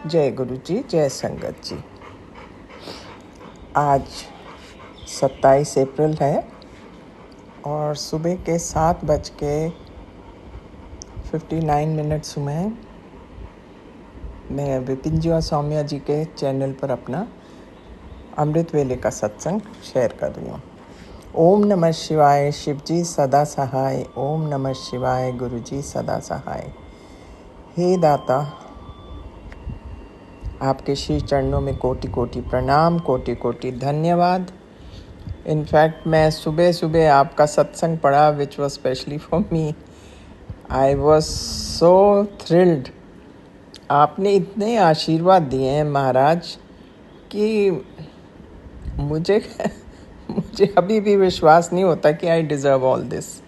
जय गुरु जी, जय संगत जी। आज 27 अप्रैल है और सुबह के 7:59 में मैं विपिन जी और सौम्या जी के चैनल पर अपना अमृत वेले का सत्संग शेयर कर रही हूँ। ओम नमः शिवाय, शिव जी सदा सहाय। ओम नमः शिवाय, गुरु जी सदा सहाय। हे दाता, आपके श्री चरणों में कोटि कोटि प्रणाम, कोटि कोटि धन्यवाद। इनफैक्ट मैं सुबह सुबह आपका सत्संग पढ़ा, which was specially for me. I was so thrilled. आपने इतने आशीर्वाद दिए हैं महाराज कि मुझे मुझे अभी भी विश्वास नहीं होता कि आई डिज़र्व ऑल दिस।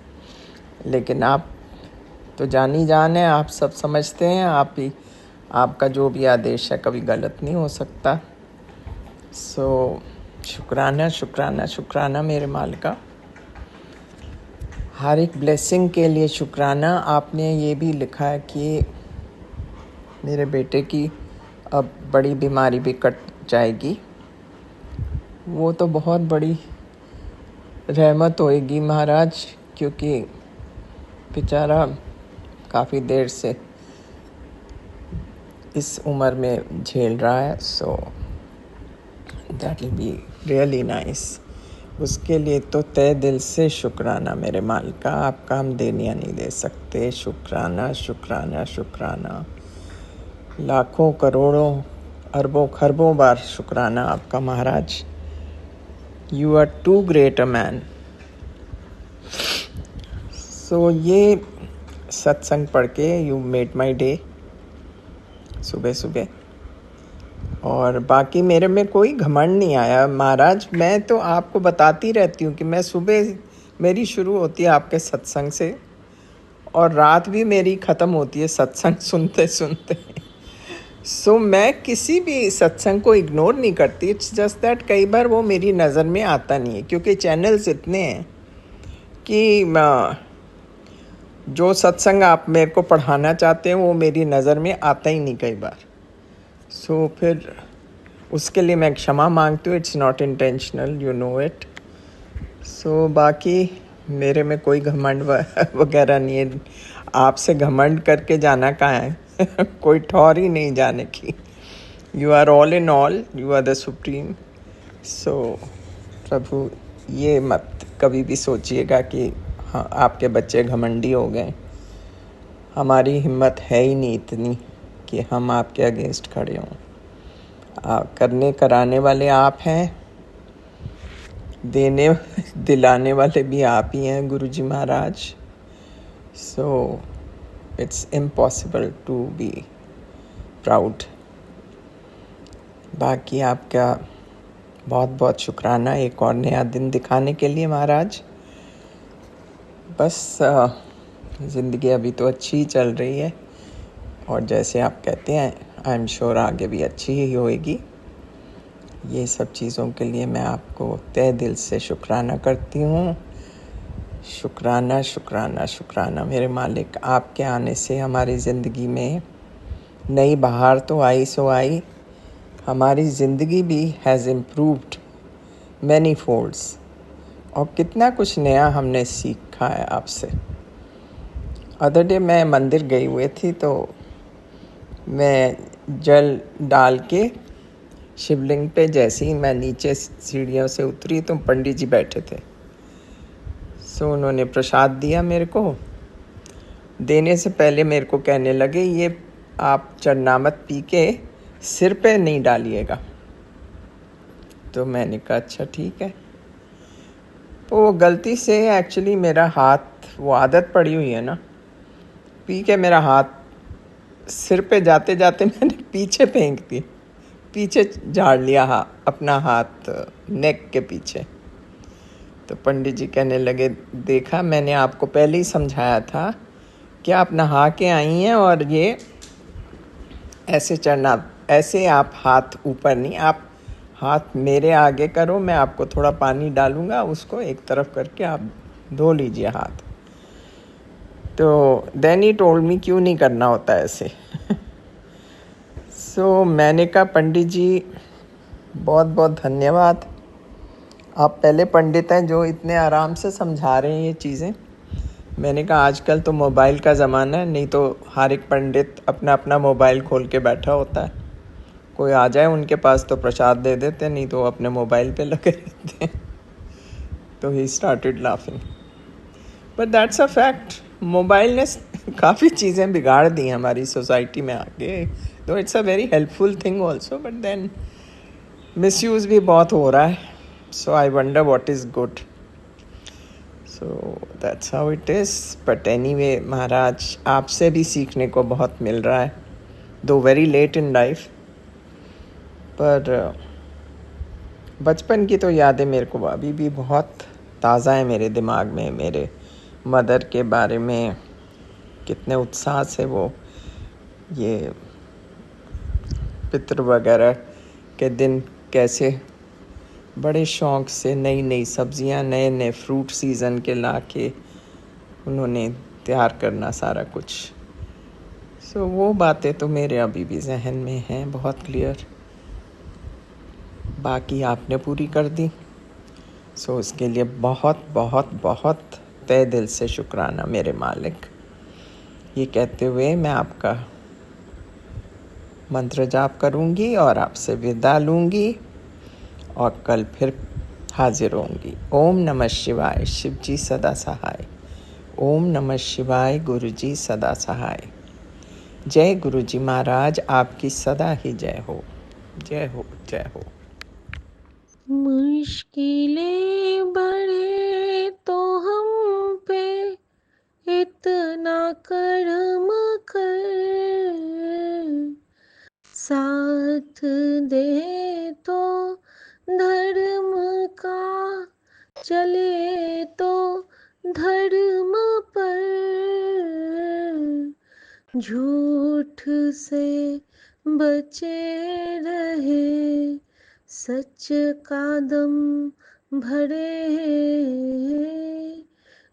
लेकिन आप तो जानी जान है, आप सब समझते हैं। आपका जो भी आदेश है कभी गलत नहीं हो सकता। सो शुक्राना शुक्राना शुक्राना मेरे मालिका। हर एक ब्लेसिंग के लिए शुक्राना। आपने ये भी लिखा है कि मेरे बेटे की अब बड़ी बीमारी भी कट जाएगी। वो तो बहुत बड़ी रहमत होएगी महाराज, क्योंकि बेचारा काफ़ी देर से इस उम्र में झेल रहा है। So that will be really nice. उसके लिए तो तहे दिल से शुक्राना मेरे मालिका। आपका हम देनिया नहीं दे सकते। शुक्राना शुक्राना शुक्राना। लाखों करोड़ों अरबों खरबों बार शुक्राना आपका Maharaj. You are too great a man. So ये सत्संग पढ़ के यू मेड माई डे सुबह सुबह। और बाकी मेरे में कोई घमंड नहीं आया महाराज। मैं तो आपको बताती रहती हूँ कि मैं सुबह मेरी शुरू होती है आपके सत्संग से और रात भी मेरी ख़त्म होती है सत्संग सुनते सुनते। सो मैं किसी भी सत्संग को इग्नोर नहीं करती। इट्स जस्ट दैट कई बार वो मेरी नज़र में आता नहीं है, क्योंकि चैनल्स इतने हैं कि जो सत्संग आप मेरे को पढ़ाना चाहते हैं वो मेरी नज़र में आता ही नहीं कई बार। सो फिर उसके लिए मैं क्षमा मांगती हूँ। It's not intentional, you know it. So बाकी मेरे में कोई घमंड वगैरह नहीं है। आपसे घमंड करके जाना कहाँ है कोई ठौर ही नहीं जाने की। You are all in all, you are the supreme. So प्रभु, ये मत कभी भी सोचिएगा कि हाँ आपके बच्चे घमंडी हो गए। हमारी हिम्मत है ही नहीं इतनी कि हम आपके अगेंस्ट खड़े हों। करने कराने वाले आप हैं, देने दिलाने वाले भी आप ही हैं Guruji Maharaj. So it's impossible to be proud. बाकी आपका बहुत बहुत शुक्राना एक और नया दिन दिखाने के लिए महाराज। बस ज़िंदगी अभी तो अच्छी ही चल रही है और जैसे आप कहते हैं आई एम श्योर आगे भी अच्छी ही होएगी। ये सब चीज़ों के लिए मैं आपको तहे दिल से शुक्राना करती हूँ। शुक्राना शुक्राना शुक्राना मेरे मालिक। आपके आने से हमारी ज़िंदगी में नई बहार तो आई सो आई, हमारी ज़िंदगी भी हैज़ इम्प्रूव्ड मैनी फोल्ड्स। और कितना कुछ नया हमने सीखा है आपसे। अदर डे मैं मंदिर गई हुई थी तो मैं जल डाल के शिवलिंग पे जैसे ही मैं नीचे सीढ़ियों से उतरी तो पंडित जी बैठे थे। सो उन्होंने प्रसाद दिया मेरे को। देने से पहले मेरे को कहने लगे, ये आप चरनामत पी के सिर पे नहीं डालिएगा। तो मैंने कहा अच्छा ठीक है। तो गलती से एक्चुअली मेरा हाथ, वो आदत पड़ी हुई है ना, पी के मेरा हाथ सिर पे जाते जाते मैंने पीछे फेंक दी, पीछे झाड़ लिया अपना हाथ नेक के पीछे। तो पंडित जी कहने लगे, देखा मैंने आपको पहले ही समझाया था कि आप नहा के आई हैं और ये ऐसे चढ़ना, ऐसे आप हाथ ऊपर नहीं, आप हाथ मेरे आगे करो, मैं आपको थोड़ा पानी डालूँगा, उसको एक तरफ करके आप धो लीजिए हाथ। तो देन ही टोल्ड मी क्यों नहीं करना होता ऐसे। मैंने कहा पंडित जी बहुत बहुत धन्यवाद, आप पहले पंडित हैं जो इतने आराम से समझा रहे हैं ये चीज़ें। मैंने कहा आजकल तो मोबाइल का ज़माना है, नहीं तो हर एक पंडित अपना अपना मोबाइल खोल के बैठा होता है, कोई आ जाए उनके पास तो प्रसाद दे देते, नहीं तो अपने मोबाइल पे लगे रहते हैं। तो he started laughing, but that's a fact. Mobile ने काफ़ी चीज़ें बिगाड़ दी हमारी सोसाइटी में आगे, तो it's a very helpful thing also, but then misuse भी बहुत हो रहा है। So I wonder what is good. So that's how it is. But anyway Maharaj, आपसे भी सीखने को बहुत मिल रहा है, दो वेरी लेट इन लाइफ, पर बचपन की तो यादें मेरे को अभी भी बहुत ताज़ा है मेरे दिमाग में। मेरे मदर के बारे में कितने उत्साह से वो ये पितृ वगैरह के दिन कैसे बड़े शौक़ से नई नई सब्जियां, नए नए फ्रूट सीज़न के ला के उन्होंने तैयार करना सारा कुछ। सो वो बातें तो मेरे अभी भी जहन में हैं बहुत क्लियर, बाकी आपने पूरी कर दी। सो इसके लिए बहुत बहुत बहुत तहे दिल से शुक्राना मेरे मालिक। ये कहते हुए मैं आपका मंत्र जाप करूँगी और आपसे विदा लूँगी और कल फिर हाजिर होंगी। ओम नमः शिवाय, शिव जी सदा सहाय। ओम नमः शिवाय, गुरु जी सदा सहाय। जय गुरु जी महाराज, आपकी सदा ही जय हो, जय हो, जय हो। मुश्किलें बढ़े तो हम पे इतना करम कर, साथ दे तो धर्म का चले तो धर्म पर, झूठ से बचे रहे, सच का दम भरे,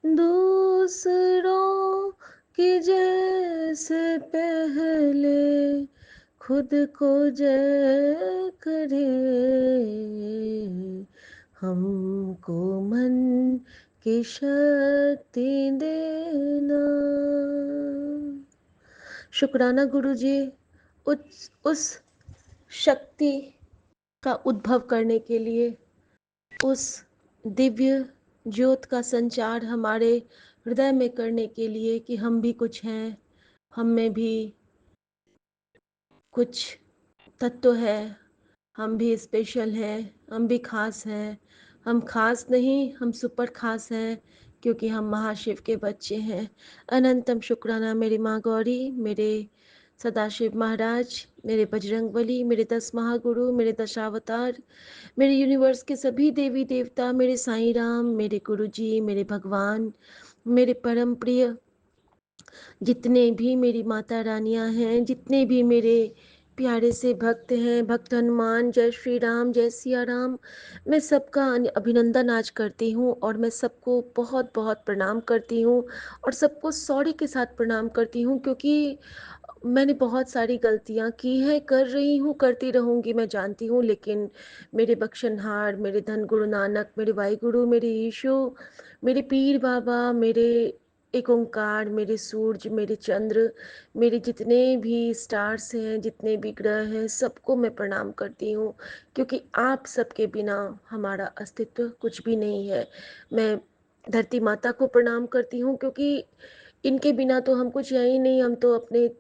दूसरों की जैसे पहले खुद को जय करे, हमको मन की शक्ति देना। शुक्राना गुरु जी, उस शक्ति का उद्भव करने के लिए, उस दिव्य ज्योत का संचार हमारे हृदय में करने के लिए कि हम भी कुछ हैं, हम में भी कुछ तत्व है, हम भी स्पेशल हैं, हम भी खास हैं। हम खास नहीं, हम सुपर खास हैं, क्योंकि हम महाशिव के बच्चे हैं। अनंतम शुक्राना मेरी माँ गौरी, मेरे सदाशिव महाराज, मेरे बजरंगबली, मेरे 10 महागुरु, मेरे दशावतार, मेरे यूनिवर्स के सभी देवी देवता, मेरे साईं राम, मेरे गुरु जी, मेरे भगवान, मेरे परम प्रिय जितने भी मेरी माता रानियां हैं, जितने भी मेरे प्यारे से भक्त हैं, भक्त हनुमान, जय श्री राम, जय सिया राम, मैं सबका अभिनंदन आज करती हूँ और मैं सबको बहुत बहुत प्रणाम करती हूँ और सबको सॉरी के साथ प्रणाम करती हूँ, क्योंकि मैंने बहुत सारी गलतियाँ की हैं, कर रही हूँ, करती रहूँगी, मैं जानती हूँ, लेकिन मेरे बख्शनहार, मेरे धन गुरु नानक, मेरे वाहिगुरु, मेरे यीशु, मेरे पीर बाबा, मेरे एक ओंकार, मेरे सूरज, मेरे चंद्र, मेरे जितने भी स्टार्स हैं, जितने भी ग्रह हैं, सबको मैं प्रणाम करती हूँ, क्योंकि आप सबके बिना हमारा अस्तित्व कुछ भी नहीं है। मैं धरती माता को प्रणाम करती हूँ, क्योंकि इनके बिना तो हम कुछ है ही नहीं। हम तो अपने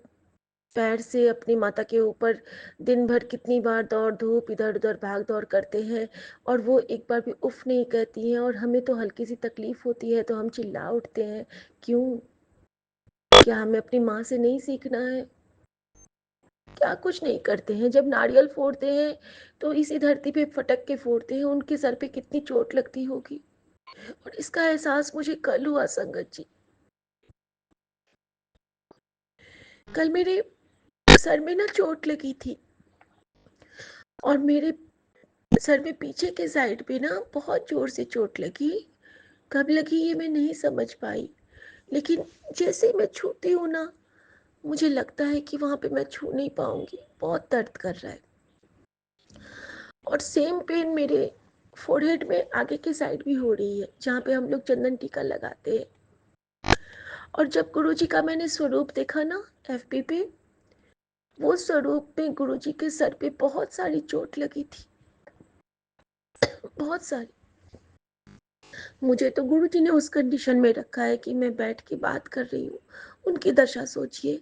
पैर से अपनी माता के ऊपर दिन भर कितनी बार दौड़ धूप, इधर उधर भाग दौड़ करते हैं, और वो एक बार भी उफ नहीं कहती हैं, और हमें तो हल्की सी तकलीफ होती है तो हम चिल्ला उठते हैं। क्यों? क्या हमें अपनी माँ से नहीं सीखना है? क्या कुछ नहीं करते हैं? जब नारियल फोड़ते हैं तो इसी धरती पे फटक के फोड़ते हैं, उनके सर पे कितनी चोट लगती होगी। और इसका एहसास मुझे कल हुआ संगत जी। कल मेरे सर में ना चोट लगी थी, और मेरे सर में पीछे के साइड पे ना बहुत जोर से चोट लगी। कब लगी ये मैं नहीं समझ पाई, लेकिन जैसे ही मैं छूती हूँ ना, मुझे लगता है कि वहाँ पे मैं छू नहीं पाऊंगी, बहुत दर्द कर रहा है। और सेम पेन मेरे फोरहेड में आगे की साइड भी हो रही है, जहाँ पे हम लोग चंदन टीका लगाते हैं। और जब गुरुजी का मैंने स्वरूप देखा ना एफबी पे, वो स्वरूप में गुरुजी के सर पे बहुत सारी चोट लगी थी, बहुत सारी। मुझे तो गुरुजी ने उस कंडीशन में रखा है कि मैं बैठ के बात कर रही हूँ। उनकी दशा सोचिए।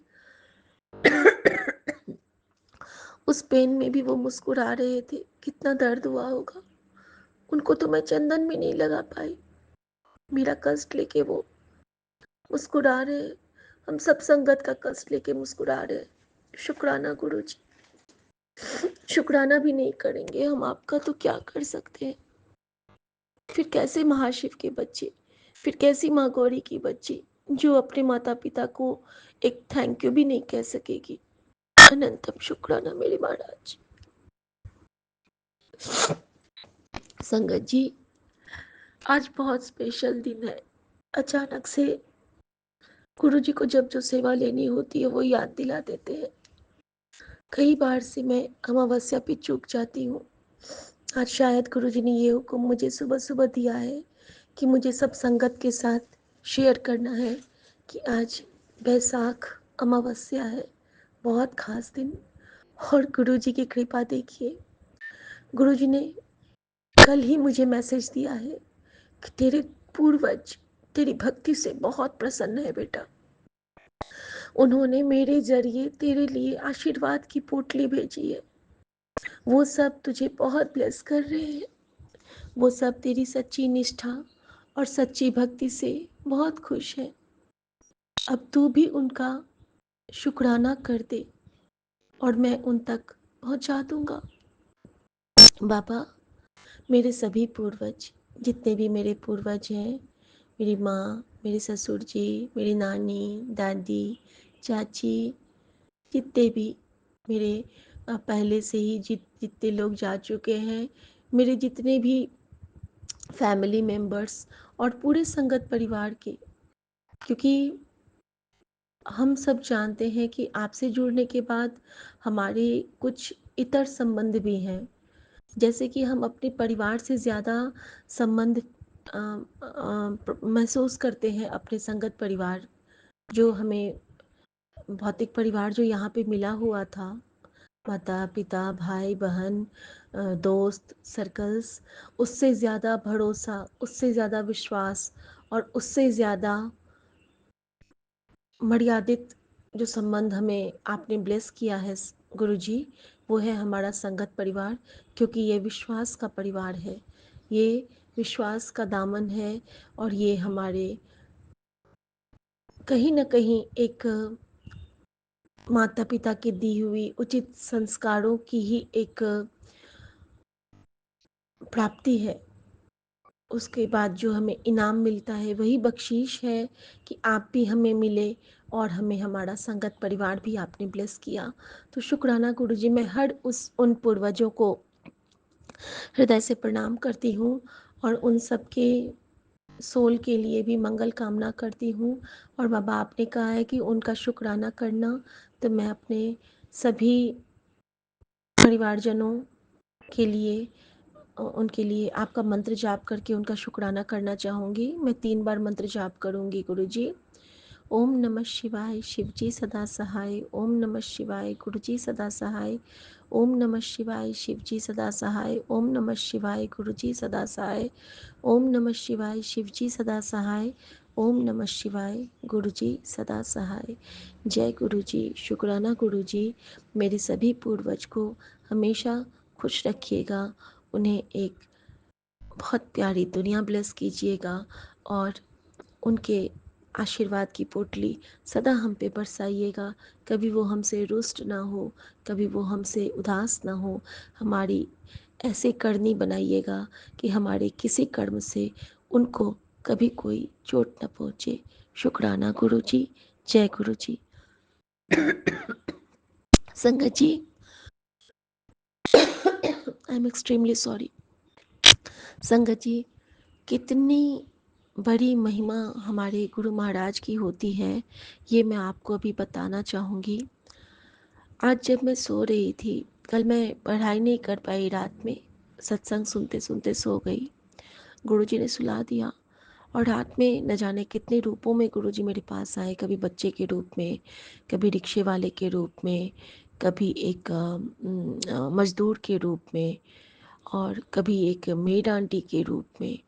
उस पेन में भी वो मुस्कुरा रहे थे, कितना दर्द हुआ होगा उनको। तो मैं चंदन भी नहीं लगा पाई, मेरा कष्ट लेके वो मुस्कुरा रहे। हम सब संगत का कष्ट लेके मुस्कुरा रहे। शुक्राना गुरुजी। शुक्राना भी नहीं करेंगे हम आपका तो क्या कर सकते हैं। फिर कैसे महाशिव के बच्चे, फिर कैसी माँ गौरी की बच्ची जो अपने माता पिता को एक थैंक यू भी नहीं कह सकेगी। अनंतम शुक्राना मेरे महाराज। संगत जी, आज बहुत स्पेशल दिन है। अचानक से गुरुजी को जब जो सेवा लेनी होती है वो याद दिला देते हैं। कई बार से मैं अमावस्या पे चूक जाती हूँ। आज शायद गुरुजी ने ये हुक्म मुझे सुबह सुबह दिया है कि मुझे सब संगत के साथ शेयर करना है कि आज बैसाख अमावस्या है, बहुत खास दिन। और गुरुजी की कृपा देखिए, गुरुजी ने कल ही मुझे मैसेज दिया है कि तेरे पूर्वज तेरी भक्ति से बहुत प्रसन्न है बेटा। उन्होंने मेरे जरिए तेरे लिए आशीर्वाद की पोटली भेजी है। वो सब तुझे बहुत ब्लेस कर रहे हैं। वो सब तेरी सच्ची निष्ठा और सच्ची भक्ति से बहुत खुश है। अब तू भी उनका शुक्राना कर दे और मैं उन तक पहुंचा दूंगा। बाबा, मेरे सभी पूर्वज, जितने भी मेरे पूर्वज हैं, मेरी माँ, मेरे ससुर जी, मेरी नानी, दादी, चाची, जितने भी मेरे पहले से ही जितने लोग जा चुके हैं, मेरे जितने भी फैमिली मेम्बर्स और पूरे संगत परिवार के, क्योंकि हम सब जानते हैं कि आपसे जुड़ने के बाद हमारे कुछ इतर संबंध भी हैं। जैसे कि हम अपने परिवार से ज़्यादा संबंध महसूस करते हैं अपने संगत परिवार, जो हमें भौतिक परिवार जो यहाँ पे मिला हुआ था, माता पिता भाई बहन दोस्त सर्कल्स, उससे ज़्यादा भरोसा, उससे ज़्यादा विश्वास और उससे ज़्यादा मर्यादित जो संबंध हमें आपने ब्लेस किया है गुरुजी, वो है हमारा संगत परिवार। क्योंकि ये विश्वास का परिवार है, ये विश्वास का दामन है और ये हमारे कहीं ना कहीं एक माता पिता की दी हुई उचित संस्कारों की ही एक प्राप्ति है। उसके बाद जो हमें इनाम मिलता है वही बख्शीश है कि आप भी हमें मिले और हमें हमारा संगत परिवार भी आपने ब्लेस किया। तो शुक्राना गुरुजी। मैं हर उन पूर्वजों को हृदय से प्रणाम करती हूँ और उन सब के सोल के लिए भी मंगल कामना करती हूँ। और बाबा आपने कहा है कि उनका शुक्राना करना, तो मैं अपने सभी परिवारजनों के लिए उनके लिए आपका मंत्र जाप करके उनका शुक्राना करना चाहूँगी। मैं 3 बार मंत्र जाप करूँगी गुरुजी। ओम नमः शिवाय, शिवजी सदा सहाय। ओम नमः शिवाय, गुरुजी सदा सहाय। ओम नमः शिवाय, शिवजी सदा सहाय। ओम नमः शिवाय, गुरुजी सदा सहाय। ओम नमः शिवाय, शिवजी सदा सहाय। ओम नमः शिवाय, गुरुजी सदा सहाय। जय गुरुजी। शुक्राना गुरुजी। मेरे सभी पूर्वज को हमेशा खुश रखिएगा, उन्हें एक बहुत प्यारी दुनिया ब्लेस कीजिएगा और उनके आशीर्वाद की पोटली सदा हम पे बरसाइएगा। कभी वो हमसे रुष्ट ना हो, कभी वो हमसे उदास ना हो। हमारी ऐसे करनी बनाइएगा कि हमारे किसी कर्म से उनको कभी कोई चोट न पहुँचे। शुक्राना गुरुजी। जय गुरुजी। संगत जी, आई एम एक्सट्रीमली सॉरी। संगत जी, कितनी बड़ी महिमा हमारे गुरु महाराज की होती है, ये मैं आपको अभी बताना चाहूँगी। आज जब मैं सो रही थी, कल मैं पढ़ाई नहीं कर पाई रात में, सत्संग सुनते सुनते सो गई। गुरुजी ने सुला दिया और रात में न जाने कितने रूपों में गुरुजी मेरे पास आए, कभी बच्चे के रूप में, कभी रिक्शे वाले के रूप में, कभी एक मजदूर के रूप में, और कभी एक मेड आंटी के रूप में।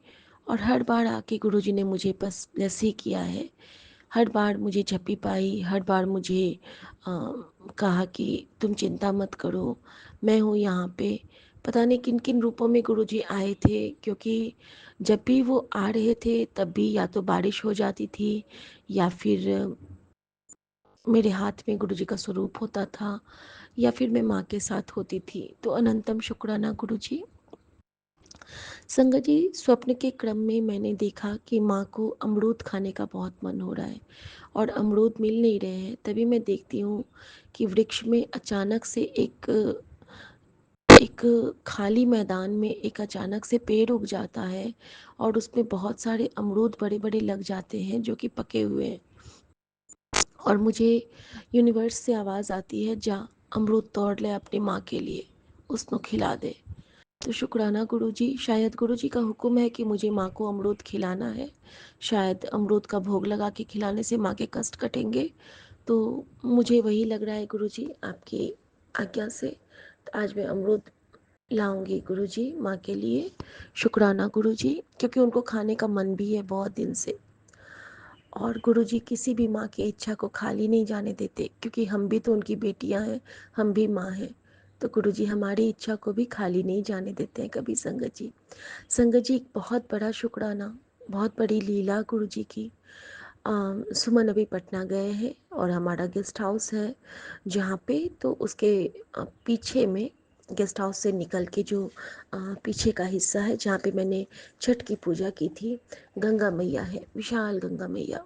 और हर बार आके गुरुजी ने मुझे बस ब्लेस ही किया है। हर बार मुझे झप्पी पाई, हर बार मुझे कहा कि तुम चिंता मत करो, मैं हूँ यहाँ पे। पता नहीं किन किन रूपों में गुरुजी आए थे, क्योंकि जब भी वो आ रहे थे तब भी या तो बारिश हो जाती थी, या फिर मेरे हाथ में गुरुजी का स्वरूप होता था, या फिर मैं माँ के साथ होती थी। तो अनंतम शुक्राना गुरुजी। संगत जी, स्वप्न के क्रम में मैंने देखा कि माँ को अमरूद खाने का बहुत मन हो रहा है और अमरूद मिल नहीं रहे हैं। तभी मैं देखती हूँ कि वृक्ष में अचानक से एक एक खाली मैदान में एक अचानक से पेड़ उग जाता है और उसमें बहुत सारे अमरूद बड़े बड़े लग जाते हैं जो कि पके हुए हैं। और मुझे यूनिवर्स से आवाज़ आती है, जा अमरूद तोड़ ले अपनी माँ के लिए, उसको खिला दे। तो शुक्राना गुरुजी, शायद गुरुजी का हुक्म है कि मुझे माँ को अमरूद खिलाना है। शायद अमरूद का भोग लगा के खिलाने से माँ के कष्ट कटेंगे। तो मुझे वही लग रहा है गुरुजी, आपकी आज्ञा से। तो आज मैं अमरूद लाऊंगी गुरुजी माँ के लिए। शुक्राना गुरुजी, क्योंकि उनको खाने का मन भी है बहुत दिन से। और गुरुजी किसी भी माँ की इच्छा को खाली नहीं जाने देते, क्योंकि हम भी तो उनकी बेटियां हैं, हम भी माँ हैं। तो गुरुजी हमारी इच्छा को भी खाली नहीं जाने देते हैं कभी। संगत जी, संगत जी, एक बहुत बड़ा शुक्राना, बहुत बड़ी लीला गुरुजी की। सुमन अभी पटना गए हैं और हमारा गेस्ट हाउस है जहाँ पे, तो उसके पीछे में गेस्ट हाउस से निकल के जो पीछे का हिस्सा है जहाँ पे मैंने छठ की पूजा की थी, गंगा मैया है, विशाल गंगा मैया।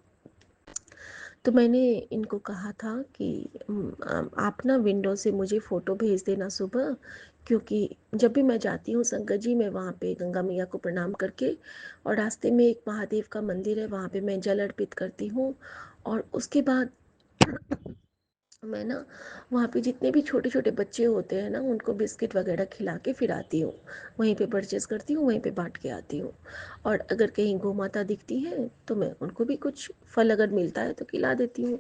तो मैंने इनको कहा था कि आप ना विंडो से मुझे फ़ोटो भेज देना सुबह, क्योंकि जब भी मैं जाती हूँ संगत जी, मैं वहाँ पे गंगा मैया को प्रणाम करके, और रास्ते में एक महादेव का मंदिर है, वहाँ पे मैं जल अर्पित करती हूँ। और उसके बाद मैं ना वहाँ पे जितने भी छोटे छोटे बच्चे होते हैं ना, उनको बिस्किट वगैरह खिला के फिर आती हूँ। वहीं पे परचेज़ करती हूँ, वहीं पे बांट के आती हूँ। और अगर कहीं गौ माता दिखती है तो मैं उनको भी कुछ फल अगर मिलता है तो खिला देती हूँ।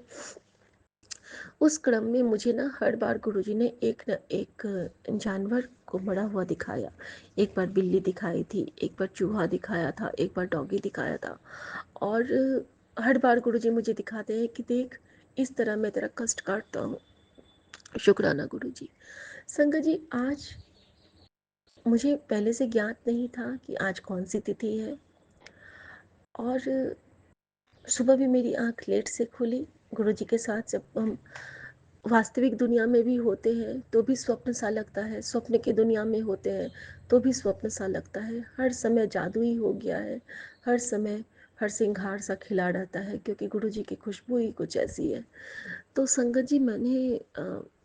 उस क्रम में मुझे ना हर बार गुरुजी ने एक न एक जानवर को मरा हुआ दिखाया। एक बार बिल्ली दिखाई थी, एक बार चूहा दिखाया था, एक बार डॉगी दिखाया था। और हर बार गुरुजी मुझे दिखाते हैं कि देख, इस तरह मैं तेरा कष्ट काटता हूँ। शुक्राना गुरुजी। संगत जी, आज मुझे पहले से ज्ञात नहीं था कि आज कौन सी तिथि है। और सुबह भी मेरी आंख लेट से खुली। गुरुजी के साथ जब हम वास्तविक दुनिया में भी होते हैं तो भी स्वप्न सा लगता है, स्वप्न की दुनिया में होते हैं तो भी स्वप्न सा लगता है। हर समय जादू ही हो गया है, हर समय हर सिंगार सा खिला रहता है, क्योंकि गुरुजी की खुशबू ही कुछ ऐसी है। तो संगत जी, मैंने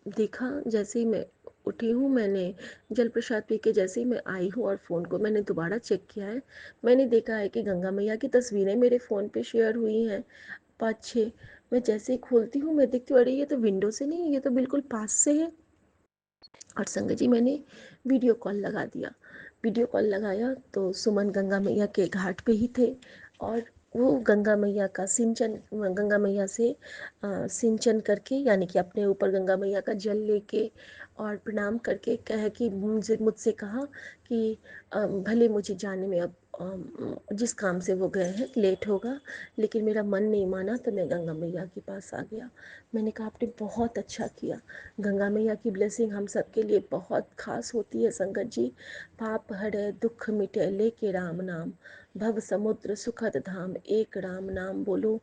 देखा, जैसे ही मैं उठी हूँ, मैंने जल प्रसाद पी के जैसे ही मैं आई हूँ और फ़ोन को मैंने दोबारा चेक किया है, मैंने देखा है कि गंगा मैया की तस्वीरें मेरे फ़ोन पे शेयर हुई हैं 5-6। मैं जैसे ही खोलती हूँ मैं देखती हूँ, अरे ये तो विंडो से नहीं, ये तो बिल्कुल पास से है। और संगत जी, मैंने वीडियो कॉल लगा दिया। वीडियो कॉल लगाया तो सुमन गंगा मैया के घाट पे ही थे, और वो गंगा मैया का सिंचन, गंगा मैया से सिंचन करके, यानी कि अपने ऊपर गंगा मैया का जल लेके और प्रणाम करके कह कि मुझसे कहा कि भले मुझे जाने में अब जिस काम से वो गए हैं लेट होगा, लेकिन मेरा मन नहीं माना तो मैं गंगा मैया के पास आ गया। मैंने कहा आपने बहुत अच्छा किया। गंगा मैया की ब्लेसिंग हम सब के लिए बहुत खास होती है संगत जी। पाप हरे दुख मिटे लेके राम नाम, भव समुद्र सुखद धाम, एक राम नाम बोलो,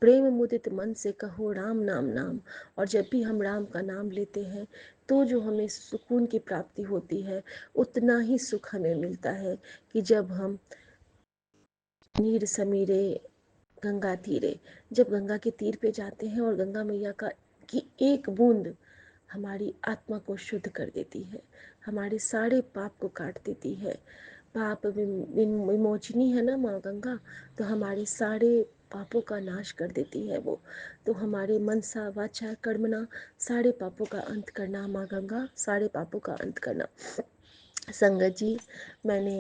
प्रेम मुदित मन से कहो राम नाम नाम। और जब भी हम राम का नाम लेते हैं तो जो हमें सुकून की प्राप्ति होती है, उतना ही सुख हमें मिलता है कि जब हम नीर समीरे गंगा तीरे, जब गंगा के तीर पे जाते हैं और गंगा मैया का की एक बूंद हमारी आत्मा को शुद्ध कर देती है, हमारे सारे पाप को काट देती है। पाप विमोचनी है ना माँ गंगा, तो हमारे सारे पापों का नाश कर देती है वो। तो हमारे मनसा वाचा कर्मणा सारे पापों का अंत करना माँ गंगा, सारे पापों का अंत करना। संगत जी, मैंने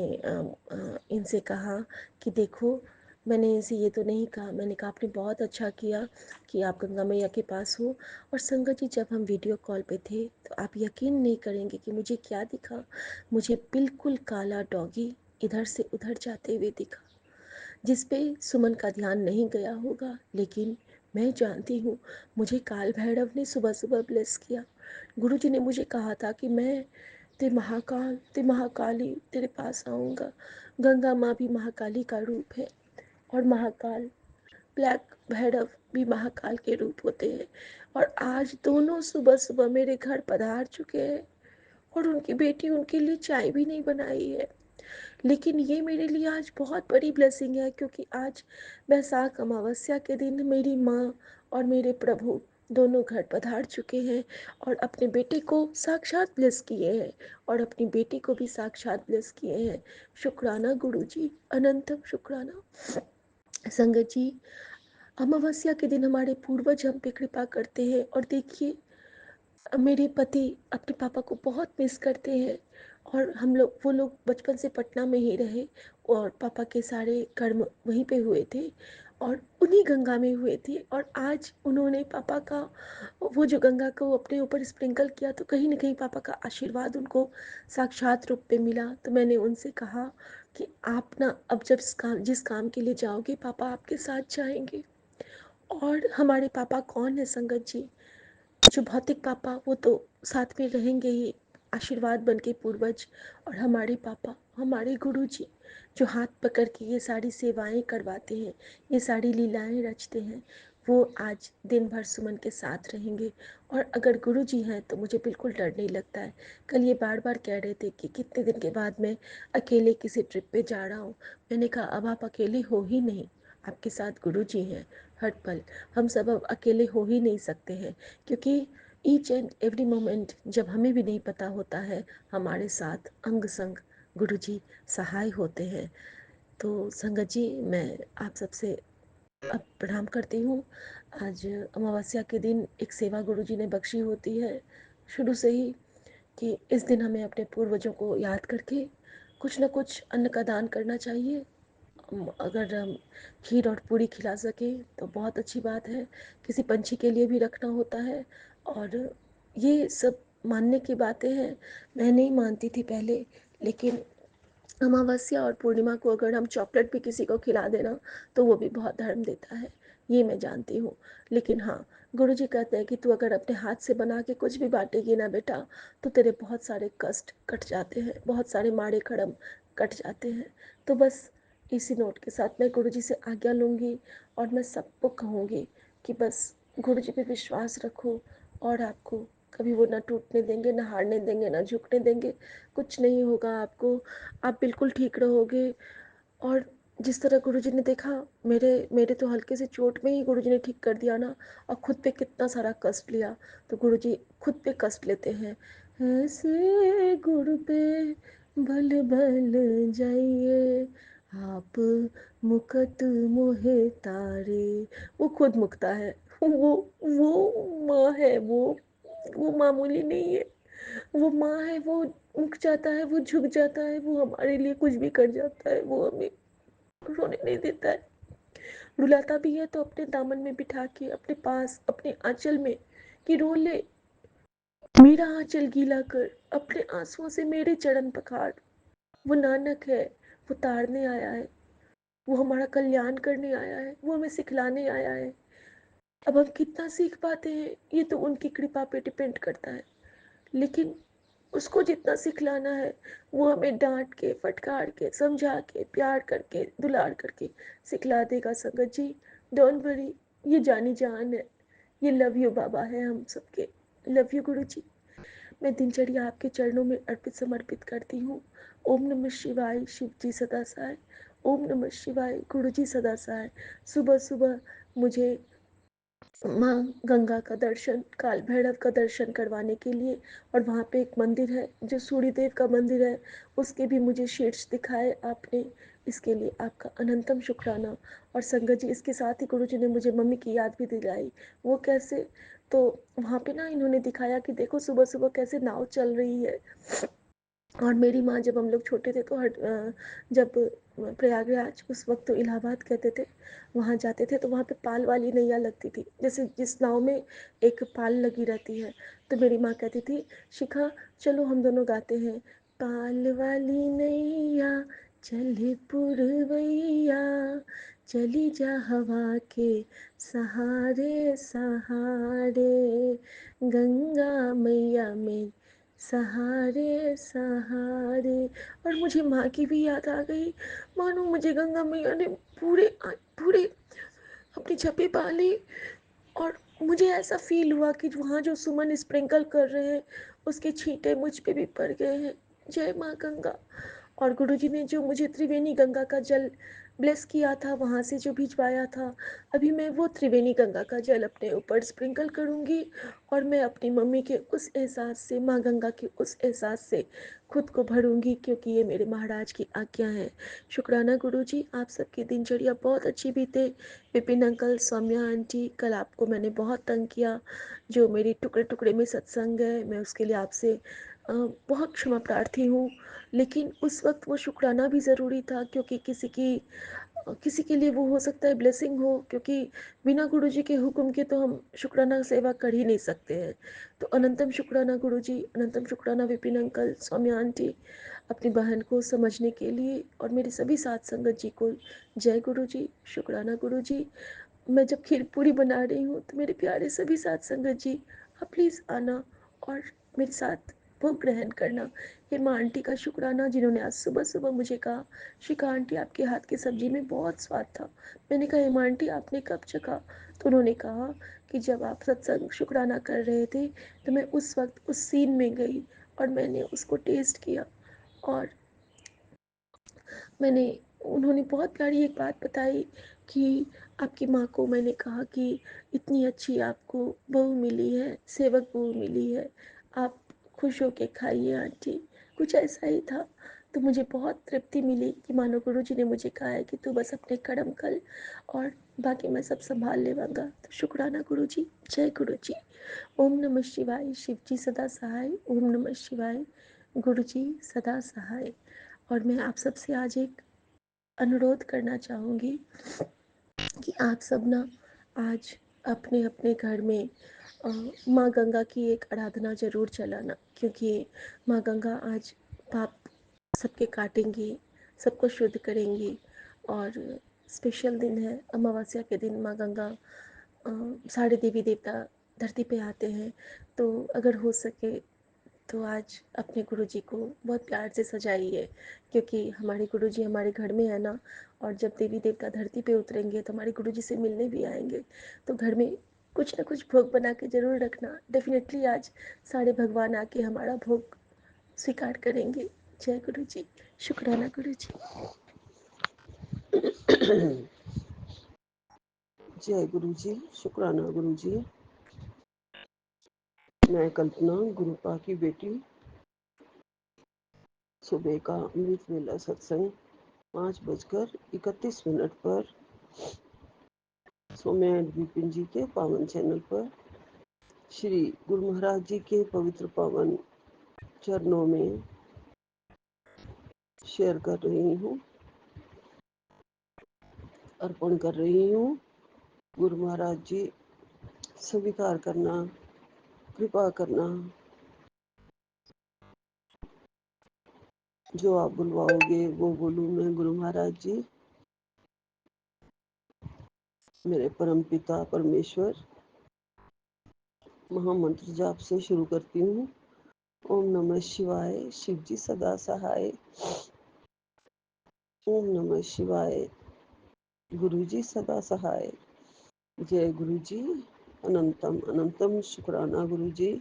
इनसे कहा कि देखो, मैंने इनसे ये तो नहीं कहा, मैंने कहा आपने बहुत अच्छा किया कि आप गंगा मैया के पास हो। और संगत जी, जब हम वीडियो कॉल पे थे तो आप यकीन नहीं करेंगे कि मुझे क्या दिखा। मुझे बिल्कुल काला डॉगी इधर से उधर जाते हुए दिखा, जिस पे सुमन का ध्यान नहीं गया होगा, लेकिन मैं जानती हूँ मुझे काल भैरव ने सुबह सुबह ब्लेस किया। गुरुजी ने मुझे कहा था कि मैं ते महाकाल, ते महाकाली तेरे पास आऊँगा। गंगा माँ भी महाकाली का रूप है, और महाकाल ब्लैक भैरव भी महाकाल के रूप होते हैं। और आज दोनों सुबह सुबह मेरे घर पधार चुके हैं, और उनकी बेटी उनके लिए चाय भी नहीं बनाई है। लेकिन ये मेरे लिए आज बहुत बड़ी ब्लेसिंग है, क्योंकि आज बैसाख अमावस्या के दिन मेरी माँ और मेरे प्रभु दोनों घर पधार चुके हैं, और अपने बेटे को साक्षात ब्लेस किए हैं, और अपनी बेटी को भी साक्षात ब्लेस किए हैं। शुक्राना गुरुजी, अनंतम शुक्राना। संगत जी, अमावस्या के दिन हमारे पूर्वज हम पे कृपा करते हैं, और देखिए, मेरे पति अपने पापा को बहुत मिस करते हैं, और हम लोग, वो लोग बचपन से पटना में ही रहे, और पापा के सारे कर्म वहीं पे हुए थे, और उन्हीं गंगा में हुए थे। और आज उन्होंने पापा का वो जो गंगा को अपने ऊपर स्प्रिंकल किया, तो कहीं ना कहीं पापा का आशीर्वाद उनको साक्षात रूप में मिला। तो मैंने उनसे कहा कि आप ना अब जब जिस काम के लिए जाओगे, पापा आपके साथ जाएंगे। और हमारे पापा कौन है संगत जी? जो भौतिक पापा, वो तो साथ में रहेंगे ही, आशीर्वाद बन के पूर्वज। और हमारे पापा, हमारे गुरुजी, जो हाथ पकड़ के ये सारी सेवाएं करवाते हैं, ये सारी लीलाएं रचते हैं, वो आज दिन भर सुमन के साथ रहेंगे। और अगर गुरुजी हैं तो मुझे बिल्कुल डर नहीं लगता है। कल ये बार बार कह रहे थे कि कितने दिन के बाद मैं अकेले किसी ट्रिप पे जा रहा हूँ। मैंने कहा अब आप अकेले हो ही नहीं, आपके साथ गुरुजी हैं हर पल। हम सब अब अकेले हो ही नहीं सकते हैं, क्योंकि ईच एंड एवरी मोमेंट जब हमें भी नहीं पता होता है, हमारे साथ अंग संग गुरुजी सहाय होते हैं। तो संगत जी, मैं आप सबसे अब प्रणाम करती हूँ। आज अमावस्या के दिन एक सेवा गुरुजी ने बख्शी होती है शुरू से ही, कि इस दिन हमें अपने पूर्वजों को याद करके कुछ न कुछ अन्न का दान करना चाहिए। अगर हम खीर और पूरी खिला सके तो बहुत अच्छी बात है। किसी पंछी के लिए भी रखना होता है। और ये सब मानने की बातें हैं, मैं नहीं मानती थी पहले, लेकिन अमावस्या और पूर्णिमा को अगर हम चॉकलेट भी किसी को खिला देना, तो वो भी बहुत धर्म देता है, ये मैं जानती हूँ। लेकिन हाँ, गुरु जी कहते हैं कि तू अगर अपने हाथ से बना के कुछ भी बांटेगी ना बेटा, तो तेरे बहुत सारे कष्ट कट जाते हैं, बहुत सारे माड़े खड़म कट जाते हैं। तो बस इसी नोट के साथ मैं गुरु जी से आज्ञा लूँगी, और मैं सबको कहूँगी कि बस गुरु जी पे विश्वास रखो, और आपको कभी वो ना टूटने देंगे, ना हारने देंगे, ना झुकने देंगे। कुछ नहीं होगा आपको, आप बिल्कुल ठीक रहोगे। और जिस तरह गुरुजी ने देखा, मेरे मेरे तो हल्के से चोट में ही गुरुजी ने ठीक कर दिया ना, और खुद पे कितना सारा कष्ट लिया। तो गुरुजी खुद पे कष्ट लेते हैं। ऐसे गुरु पे बल बल जाइए, आप मुकत मोहे तारे। वो खुद मुकता है। वो माँ है, वो मामूली नहीं है। वो माँ है, वो उठ जाता है, वो झुक जाता है, वो हमारे लिए कुछ भी कर जाता है, वो हमें रोने नहीं देता है। रुलाता भी है तो अपने दामन में बिठा के अपने पास, अपने आंचल में, कि रो ले, मेरा आंचल गीला कर, अपने आंसुओं से मेरे चरण पखार। वो नानक है, वो तारने आया है, वो हमारा कल्याण करने आया है, वो हमें सिखलाने आया है। अब हम कितना सीख पाते हैं, ये तो उनकी कृपा पे डिपेंड करता है। लेकिन उसको जितना सिखलाना है, वो हमें डांट के, फटकार के, समझा के, प्यार करके, दुलार करके सिखला देगा। संगत जी, डोंट वरी, ये जानी जान है, ये लव यू बाबा है हम सबके। लव यू गुरु जी। मैं दिनचर्या आपके चरणों में अर्पित समर्पित करती हूँ। ओम नमः शिवाय, शिव जी सदा सहाय। ओम नमः शिवाय, गुरु जी सदा सहाय। सुबह सुबह मुझे माँ गंगा का दर्शन, काल भैरव का दर्शन करवाने के लिए। और वहाँ पे एक मंदिर है जो सूर्यदेव का मंदिर है, उसके भी मुझे शीर्ष दिखाए आपने, इसके लिए आपका अनंतम शुक्राना। और संगत जी, इसके साथ ही गुरु जी ने मुझे मम्मी की याद भी दिलाई। वो कैसे? तो वहाँ पे ना इन्होंने दिखाया कि देखो सुबह सुबह कैसे नाव चल रही है। और मेरी माँ, जब हम लोग छोटे थे तो जब प्रयागराज, उस वक्त तो इलाहाबाद कहते थे, वहाँ जाते थे तो वहाँ पे पाल वाली नैया लगती थी, जैसे जिस नाव में एक पाल लगी रहती है। तो मेरी माँ कहती थी, शिखा चलो हम दोनों गाते हैं, पाल वाली नैया चले पुरवैया, चली जा हवा के सहारे सहारे, गंगा मैया में सहारे सहारे। और मुझे माँ की भी याद आ गई, मानो मुझे गंगा मैया ने पूरे पूरे अपनी झपे पा ली। और मुझे ऐसा फील हुआ कि वहाँ जो सुमन स्प्रिंकल कर रहे हैं, उसके छींटे मुझ पे भी पड़ गए हैं। जय माँ गंगा। और गुरुजी ने जो मुझे त्रिवेणी गंगा का जल ब्लेस किया था, वहाँ से जो भिजवाया था, अभी मैं वो त्रिवेणी गंगा का जल अपने ऊपर स्प्रिंकल करूँगी। और मैं अपनी मम्मी के उस एहसास से, माँ गंगा के उस एहसास से खुद को भरूँगी, क्योंकि ये मेरे महाराज की आज्ञा है। शुक्राना गुरुजी, आप सबकी दिनचर्या बहुत अच्छी बीते। विपिन अंकल, सौम्या आंटी, कल आपको मैंने बहुत तंग किया। जो मेरी टुकड़े टुकड़े में सत्संग है, मैं उसके लिए आपसे बहुत क्षमा प्रार्थी हूँ। लेकिन उस वक्त वो शुक्राना भी ज़रूरी था, क्योंकि किसी के लिए वो हो सकता है ब्लेसिंग हो, क्योंकि बिना गुरु जी के हुक्म के तो हम शुक्राना सेवा कर ही नहीं सकते हैं। तो अनंतम शुक्राना गुरु जी, अनंतम शुक्राना विपिन अंकल, सौम्या आंटी, अपनी बहन को समझने के लिए, और मेरे सभी साथ संगत जी को जय गुरु जी, शुक्राना गुरु जी। मैं जब खीर पूरी बना रही हूँ तो मेरे प्यारे सभी साथ संगत जी, आप प्लीज़ आना और मेरे साथ भोग ग्रहण करना। हेमा आंटी का शुक्राना, जिन्होंने आज सुबह सुबह मुझे कहा, शिखा आंटी आपके हाथ की सब्जी में बहुत स्वाद था। मैंने कहा हेमा आंटी आपने कब चखा? तो उन्होंने कहा कि जब आप सत्संग शुक्राना कर रहे थे तो मैं उस वक्त उस सीन में गई और मैंने उसको टेस्ट किया। और मैंने उन्होंने बहुत प्यारी एक बात बताई कि आपकी माँ को मैंने कहा कि इतनी अच्छी आपको बहू मिली है, सेवक बहू मिली है, आप खुश होके खाइए आंटी। कुछ ऐसा ही था। तो मुझे बहुत तृप्ति मिली कि मानो गुरु जी ने मुझे कहा है कि तू बस अपने कर्म कर और बाकी मैं सब संभाल लेवांगा। तो शुक्राना गुरु जी, जय गुरु जी। ओम नमः शिवाय, शिव जी सदा सहाय। ओम नमः शिवाय, गुरु जी सदा सहाय। और मैं आप सबसे आज एक अनुरोध करना चाहूँगी कि आप सब ना आज अपने अपने घर में माँ गंगा की एक आराधना ज़रूर चलाना, क्योंकि माँ गंगा आज पाप सबके काटेंगी, सबको शुद्ध करेंगी। और स्पेशल दिन है, अमावस्या के दिन माँ गंगा सारे देवी देवता धरती पे आते हैं। तो अगर हो सके तो आज अपने गुरुजी को बहुत प्यार से सजाइए, क्योंकि हमारे गुरुजी हमारे घर में है ना। और जब देवी देवता धरती पे उतरेंगे तो हमारे गुरुजी से मिलने भी आएंगे। तो घर में कुछ ना कुछ भोग बना के ज़रूर रखना। डेफिनेटली आज सारे भगवान आके हमारा भोग स्वीकार करेंगे। जय गुरु जी, शुक्राना गुरु जी। जय गुरु जी, शुक्राना गुरु जी। मैं कल्पना, गुरुपा की बेटी। सुबह का अमृत वेला सत्संग 5:31 पर सौम्या एंड विपिन जी के पावन चैनल पर श्री गुरु महाराज जी के पवित्र पावन चरणों में शेयर कर रही हूँ, अर्पण कर रही हूँ। गुरु महाराज जी स्वीकार करना, कृपा करना। जो आप बुलवाओगे वो बोलूँ मैं। गुरु महाराज जी, मेरे परम पिता परमेश्वर, महामंत्र जाप से शुरू करती हूँ। ओम नमः शिवाय, शिव जी सदा सहाय। ओम नमः शिवाय, गुरु जी सदा सहाय। जय गुरु जी, अनंतम अनंतम शुक्राना गुरु जी।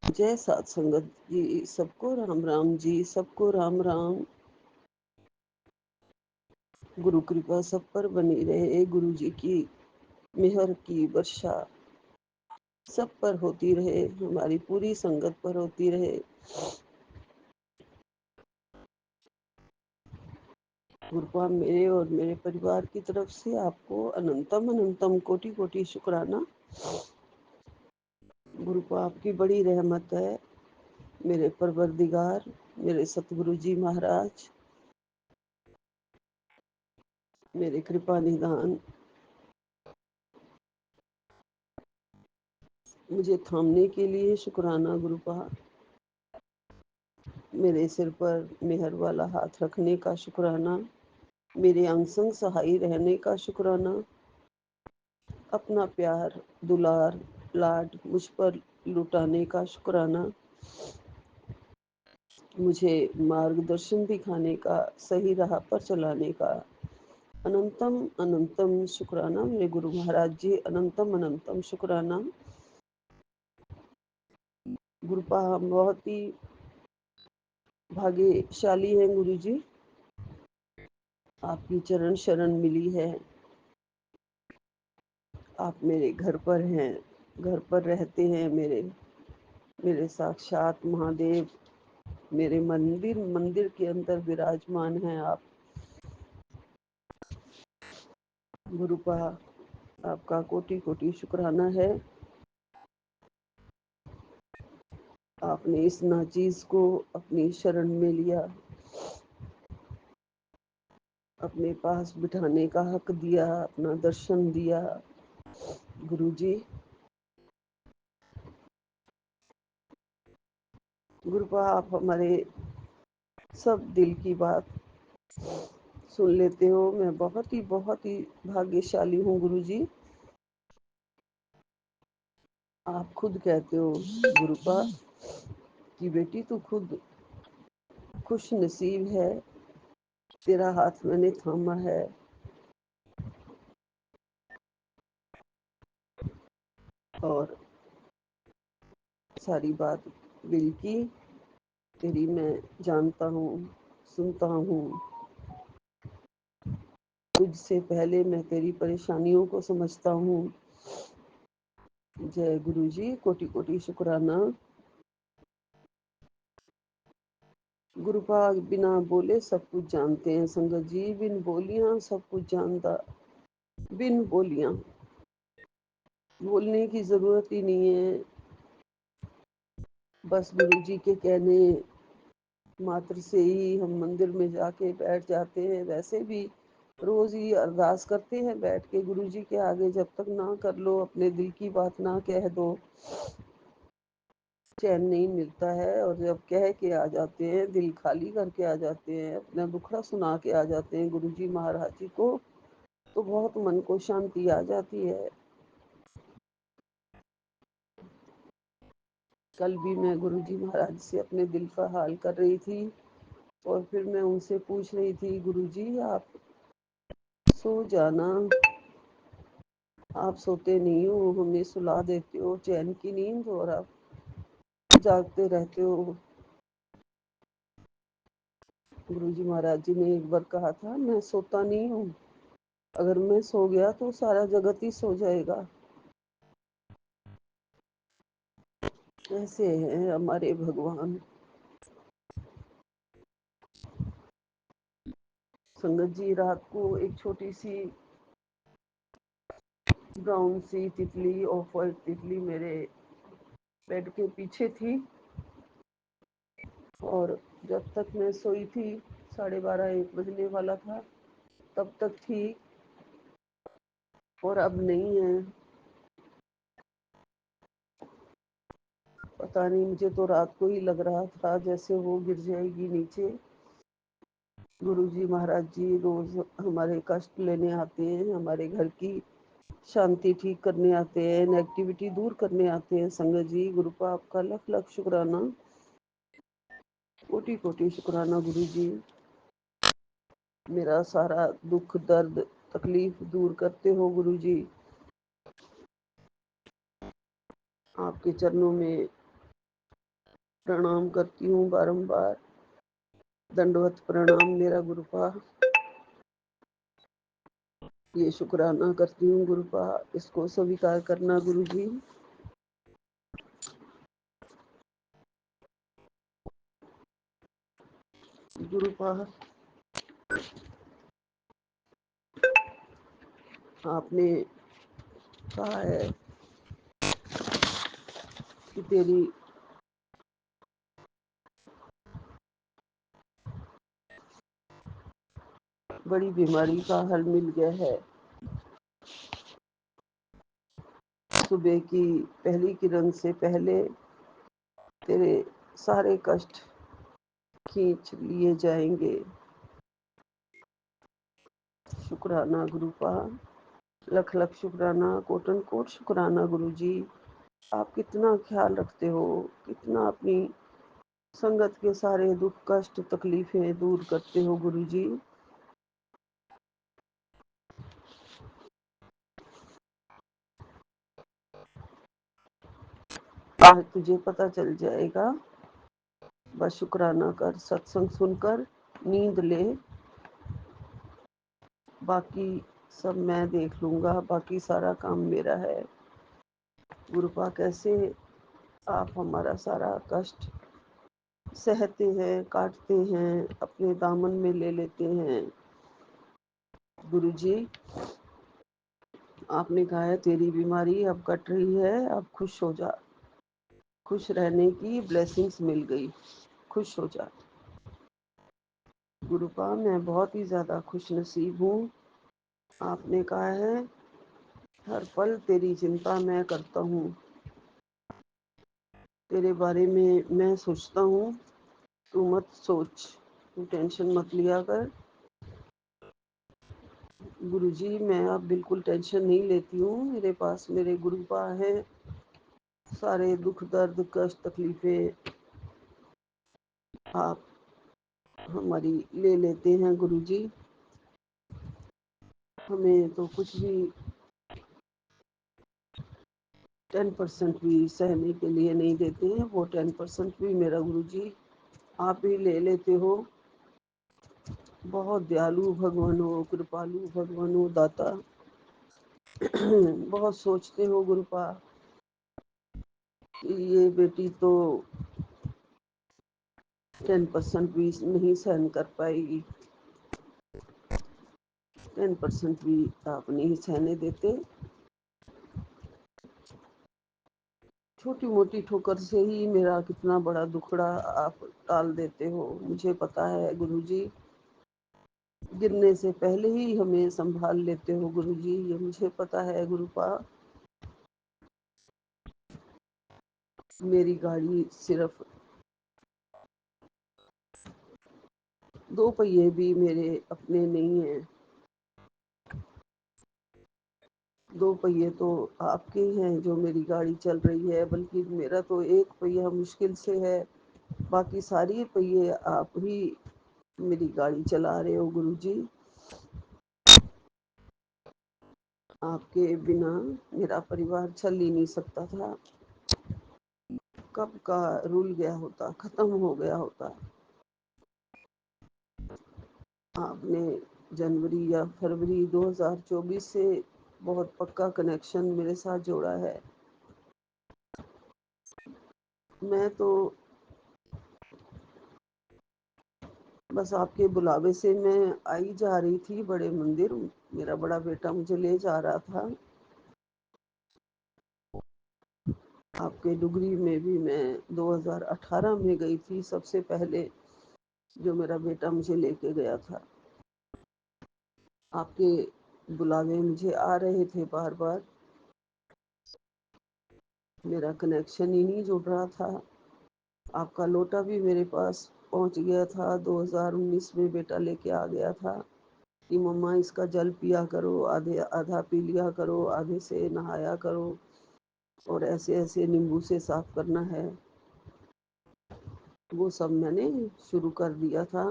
जय सात संगत जी, सबको राम राम जी, सबको राम राम। गुरु कृपा सब पर बनी रहे गुरु जी की। मेहर की वर्षा सब पर होती रहे, हमारी पूरी संगत पर होती रहे। गुरुपा मेरे और मेरे परिवार की तरफ से आपको अनंतम अनंतम कोटि कोटि शुक्राना। गुरुपा आपकी बड़ी रहमत है। मेरे परवरदिगार, मेरे सतगुरु जी महाराज, मेरे कृपा निदान, मुझे थामने के लिए शुक्राना। गुरुपा मेरे सिर पर मेहर वाला हाथ रखने का शुक्राना, मेरे अंग संग सहाय रहने का शुक्राना, अपना प्यार दुलार लाड मुझ पर लुटाने का शुक्राना, मुझे मार्गदर्शन दिखाने का, सही राह पर चलाने का अनंतम अनंतम शुक्राना। मेरे गुरु महाराज जी, अनंतम अनंतम शुक्राना। गुरुपा हम बहुत ही भाग्यशाली हैं गुरु जी, आपकी चरण शरण मिली है। आप मेरे घर पर हैं, घर पर रहते हैं। मेरे मेरे साक्षात महादेव मेरे मंदिर मंदिर के अंदर विराजमान हैं आप। गुरुपा आपका कोटि कोटि शुक्राना है। आपने इस नाचीज को अपनी शरण में लिया, अपने पास बिठाने का हक दिया, अपना दर्शन दिया। गुरुजी, गुरुपा आप हमारे सब दिल की बात सुन लेते हो। मैं बहुत ही भाग्यशाली हूँ गुरुजी। आप खुद कहते हो गुरुपा कि बेटी तू खुद खुश नसीब है, तेरा हाथ मैंने थामा है। और सारी बात दिल की तेरी मैं जानता हूँ, सुनता हूँ। तुझसे पहले मैं तेरी परेशानियों को समझता हूँ। जय गुरु जी, कोटि कोटि शुक्राना। गुरुपाद बिना बोले सब कुछ जानते हैं संगत जी, बिन बोलियां सब कुछ जानता। बिन बोलियां बोलने की जरूरत ही नहीं है, बस गुरु जी के कहने मात्र से ही हम मंदिर में जाके बैठ जाते हैं। वैसे भी रोज ही अरदास करते हैं बैठ के गुरु जी के आगे। जब तक ना कर लो, अपने दिल की बात ना कह दो, चैन नहीं मिलता है। और जब कह के आ जाते हैं, दिल खाली करके आ जाते हैं, अपना दुखड़ा सुना के आ जाते हैं गुरु जी महाराज जी को, तो बहुत मन को शांति आ जाती है। कल भी मैं गुरु जी महाराज से अपने दिल का हाल कर रही थी, और फिर मैं उनसे पूछ रही थी, गुरु जी आप सो जाना, आप सोते नहीं हो, हमें सुला देते हो चैन की नींद, और आप जागते रहते हो। गुरु जी महाराज जी ने एक बार कहा था, मैं सोता नहीं हूँ, अगर मैं सो गया तो सारा जगत ही सो जाएगा। ऐसे हैं हमारे भगवान। संगत जी, रात को एक छोटी सी ब्राउन सी तितली, ऑफ वाइट तितली मेरे बेड के पीछे थी, और जब तक मैं सोई थी 12:30-1 बजने वाला था, तब तक थी, और अब नहीं है। पता नहीं, मुझे तो रात को ही लग रहा था जैसे वो गिर जाएगी नीचे। गुरु जी महाराज जी रोज हमारे कष्ट लेने आते हैं, हमारे घर की शांति ठीक करने आते हैं, नेगेटिविटी दूर करने आते हैं। संगत जी, गुरु का आपका लख लख शुक्राना, कोटि कोटि शुक्राना गुरु जी। मेरा सारा दुख दर्द तकलीफ दूर करते हो गुरु जी। आपके चरणों में प्रणाम करती हूँ बारंबार, दंडवत प्रणाम मेरा गुरुपा। ये शुक्राना करती हूँ गुरुपा, इसको स्वीकार करना गुरु जी। गुरुपा, आपने कहा है कि तेरी बड़ी बीमारी का हल मिल गया है। सुबह की पहली किरण से पहले तेरे सारे कष्ट खींच लिए जाएंगे। शुक्राना गुरुपा, लख लख शुक्राना, कोटन कोट शुक्राना गुरु जी। आप कितना ख्याल रखते हो, कितना अपनी संगत के सारे दुख कष्ट तकलीफें दूर करते हो गुरु जी। आज तुझे पता चल जाएगा, बस शुक्राना कर, सत्संग सुनकर नींद ले, बाकी सब मैं देख लूंगा, बाकी सारा काम मेरा है। गुरुपा, कैसे आप हमारा सारा कष्ट सहते हैं, काटते हैं, अपने दामन में ले लेते हैं। गुरु जी, आपने कहा है तेरी बीमारी अब कट रही है, अब खुश हो जा, खुश रहने की ब्लेसिंग्स मिल गई, खुश हो जा। गुरुपा, मैं बहुत ही ज्यादा खुश नसीब हूँ। आपने कहा है हर पल तेरी चिंता मैं करता हूँ, तेरे बारे में मैं सोचता हूँ, तू मत सोच, तू टेंशन मत लिया कर। गुरुजी, मैं अब बिल्कुल टेंशन नहीं लेती हूँ, मेरे पास मेरे गुरुपा हैं, सारे दुख दर्द कष्ट तकलीफें आप हमारी ले लेते हैं गुरुजी। हमें तो कुछ भी 10% भी सहने के लिए नहीं देते हैं, वो 10% भी मेरा गुरुजी आप ही ले लेते हो। बहुत दयालु भगवान हो, कृपालु भगवान हो, दाता। बहुत सोचते हो गुरुपा, ये बेटी तो 10% भी नहीं सहन कर पाएगी, 10% भी आप नहीं सहने देते। छोटी मोटी ठोकर से ही मेरा कितना बड़ा दुखड़ा आप टाल देते हो, मुझे पता है गुरुजी। गिरने से पहले ही हमें संभाल लेते हो गुरुजी, ये मुझे पता है गुरुपा। मेरी गाड़ी सिर्फ 2 पहिए भी मेरे अपने नहीं है, 2 पहिए तो आपके हैं जो मेरी गाड़ी चल रही है, बल्कि मेरा तो 1 पहिया मुश्किल से है, बाकी सारी पहिए आप ही मेरी गाड़ी चला रहे हो गुरुजी। आपके बिना मेरा परिवार चल ही नहीं सकता था, कब का रुल गया होता, खत्म हो गया होता। आपने जनवरी या फरवरी 2024 से बहुत पक्का कनेक्शन मेरे साथ जोड़ा है। मैं तो बस आपके बुलावे से मैं आई जा रही थी बड़े मंदिर, मेरा बड़ा बेटा मुझे ले जा रहा था। आपके डुगरी में भी मैं 2018 में गई थी, सबसे पहले जो मेरा बेटा मुझे लेके गया था। आपके बुलावे मुझे आ रहे थे बार बार, मेरा कनेक्शन ही नहीं जुड़ रहा था। आपका लोटा भी मेरे पास पहुंच गया था, 2019 में बेटा लेके आ गया था कि मम्मा इसका जल पिया करो, आधे आधा पी लिया करो, आधे से नहाया करो, और ऐसे ऐसे नींबू से साफ करना है। वो सब मैंने शुरू कर दिया था।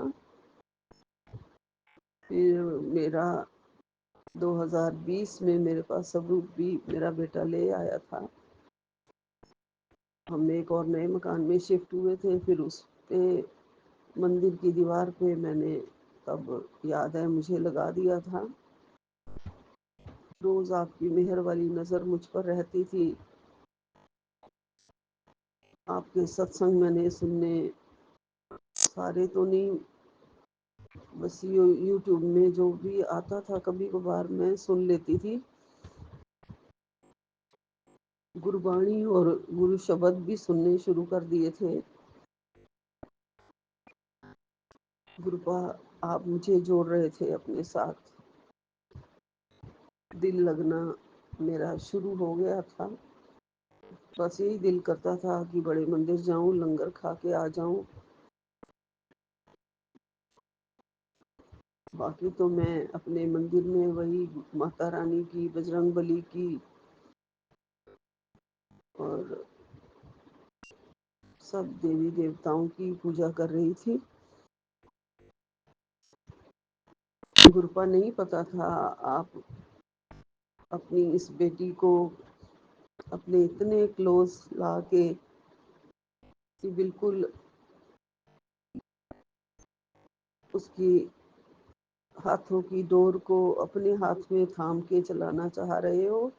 फिर मेरा 2020 में मेरे पास स्वरूप भी मेरा बेटा ले आया था। हम एक और नए मकान में शिफ्ट हुए थे, फिर उस पे मंदिर की दीवार पे मैंने तब याद है मुझे लगा दिया था रोज आपकी मेहर वाली नजर मुझ पर रहती थी। आपके सत्संग मैंने सुनने, सारे तो नहीं, बस यूट्यूब में जो भी आता था कभी कभार मैं सुन लेती थी। गुरबाणी और गुरु शब्द भी सुनने शुरू कर दिए थे। गुरुपा, आप मुझे जोड़ रहे थे अपने साथ। दिल लगना मेरा शुरू हो गया था। बस यही दिल करता था कि बड़े मंदिर जाऊं, लंगर खा के आ जाऊं। बाकी तो मैं अपने मंदिर में वही माता रानी की, बजरंग बली की और सब देवी देवताओं की पूजा कर रही थी। गुरुपा, नहीं पता था आप अपनी इस बेटी को अपने इतने क्लोज ला के कि बिल्कुल उसकी हाथों की डोर को अपने हाथ में थाम के चलाना चाह रहे हो।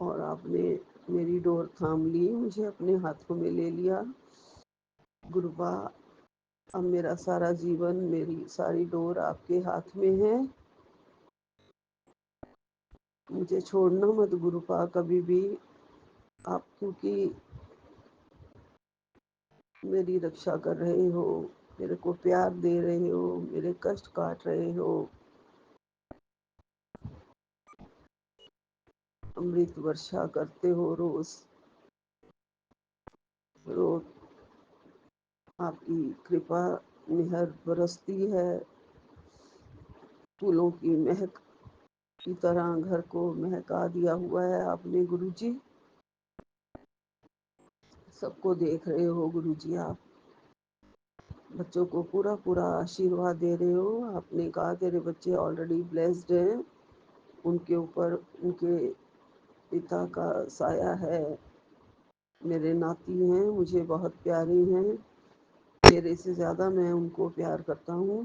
और आपने मेरी डोर थाम ली, मुझे अपने हाथों में ले लिया। गुरुबा, अब मेरा सारा जीवन, मेरी सारी डोर आपके हाथ में है। मुझे छोड़ना मत गुरुपा कभी भी आप, क्योंकि मेरी रक्षा कर रहे हो, मेरे को प्यार दे रहे हो, मेरे कष्ट काट रहे हो, अमृत वर्षा करते हो रोज रोज। आपकी कृपा निहर बरसती है, फूलों की महक की तरह घर को महका दिया हुआ है आपने गुरुजी। सबको देख रहे हो गुरुजी, आप बच्चों को पूरा पूरा आशीर्वाद दे रहे हो। आपने कहा तेरे बच्चे ऑलरेडी ब्लेस्ड हैं, उनके ऊपर उनके पिता का साया है। मेरे नाती हैं, मुझे बहुत प्यारे हैं, मेरे से ज़्यादा मैं उनको प्यार करता हूँ।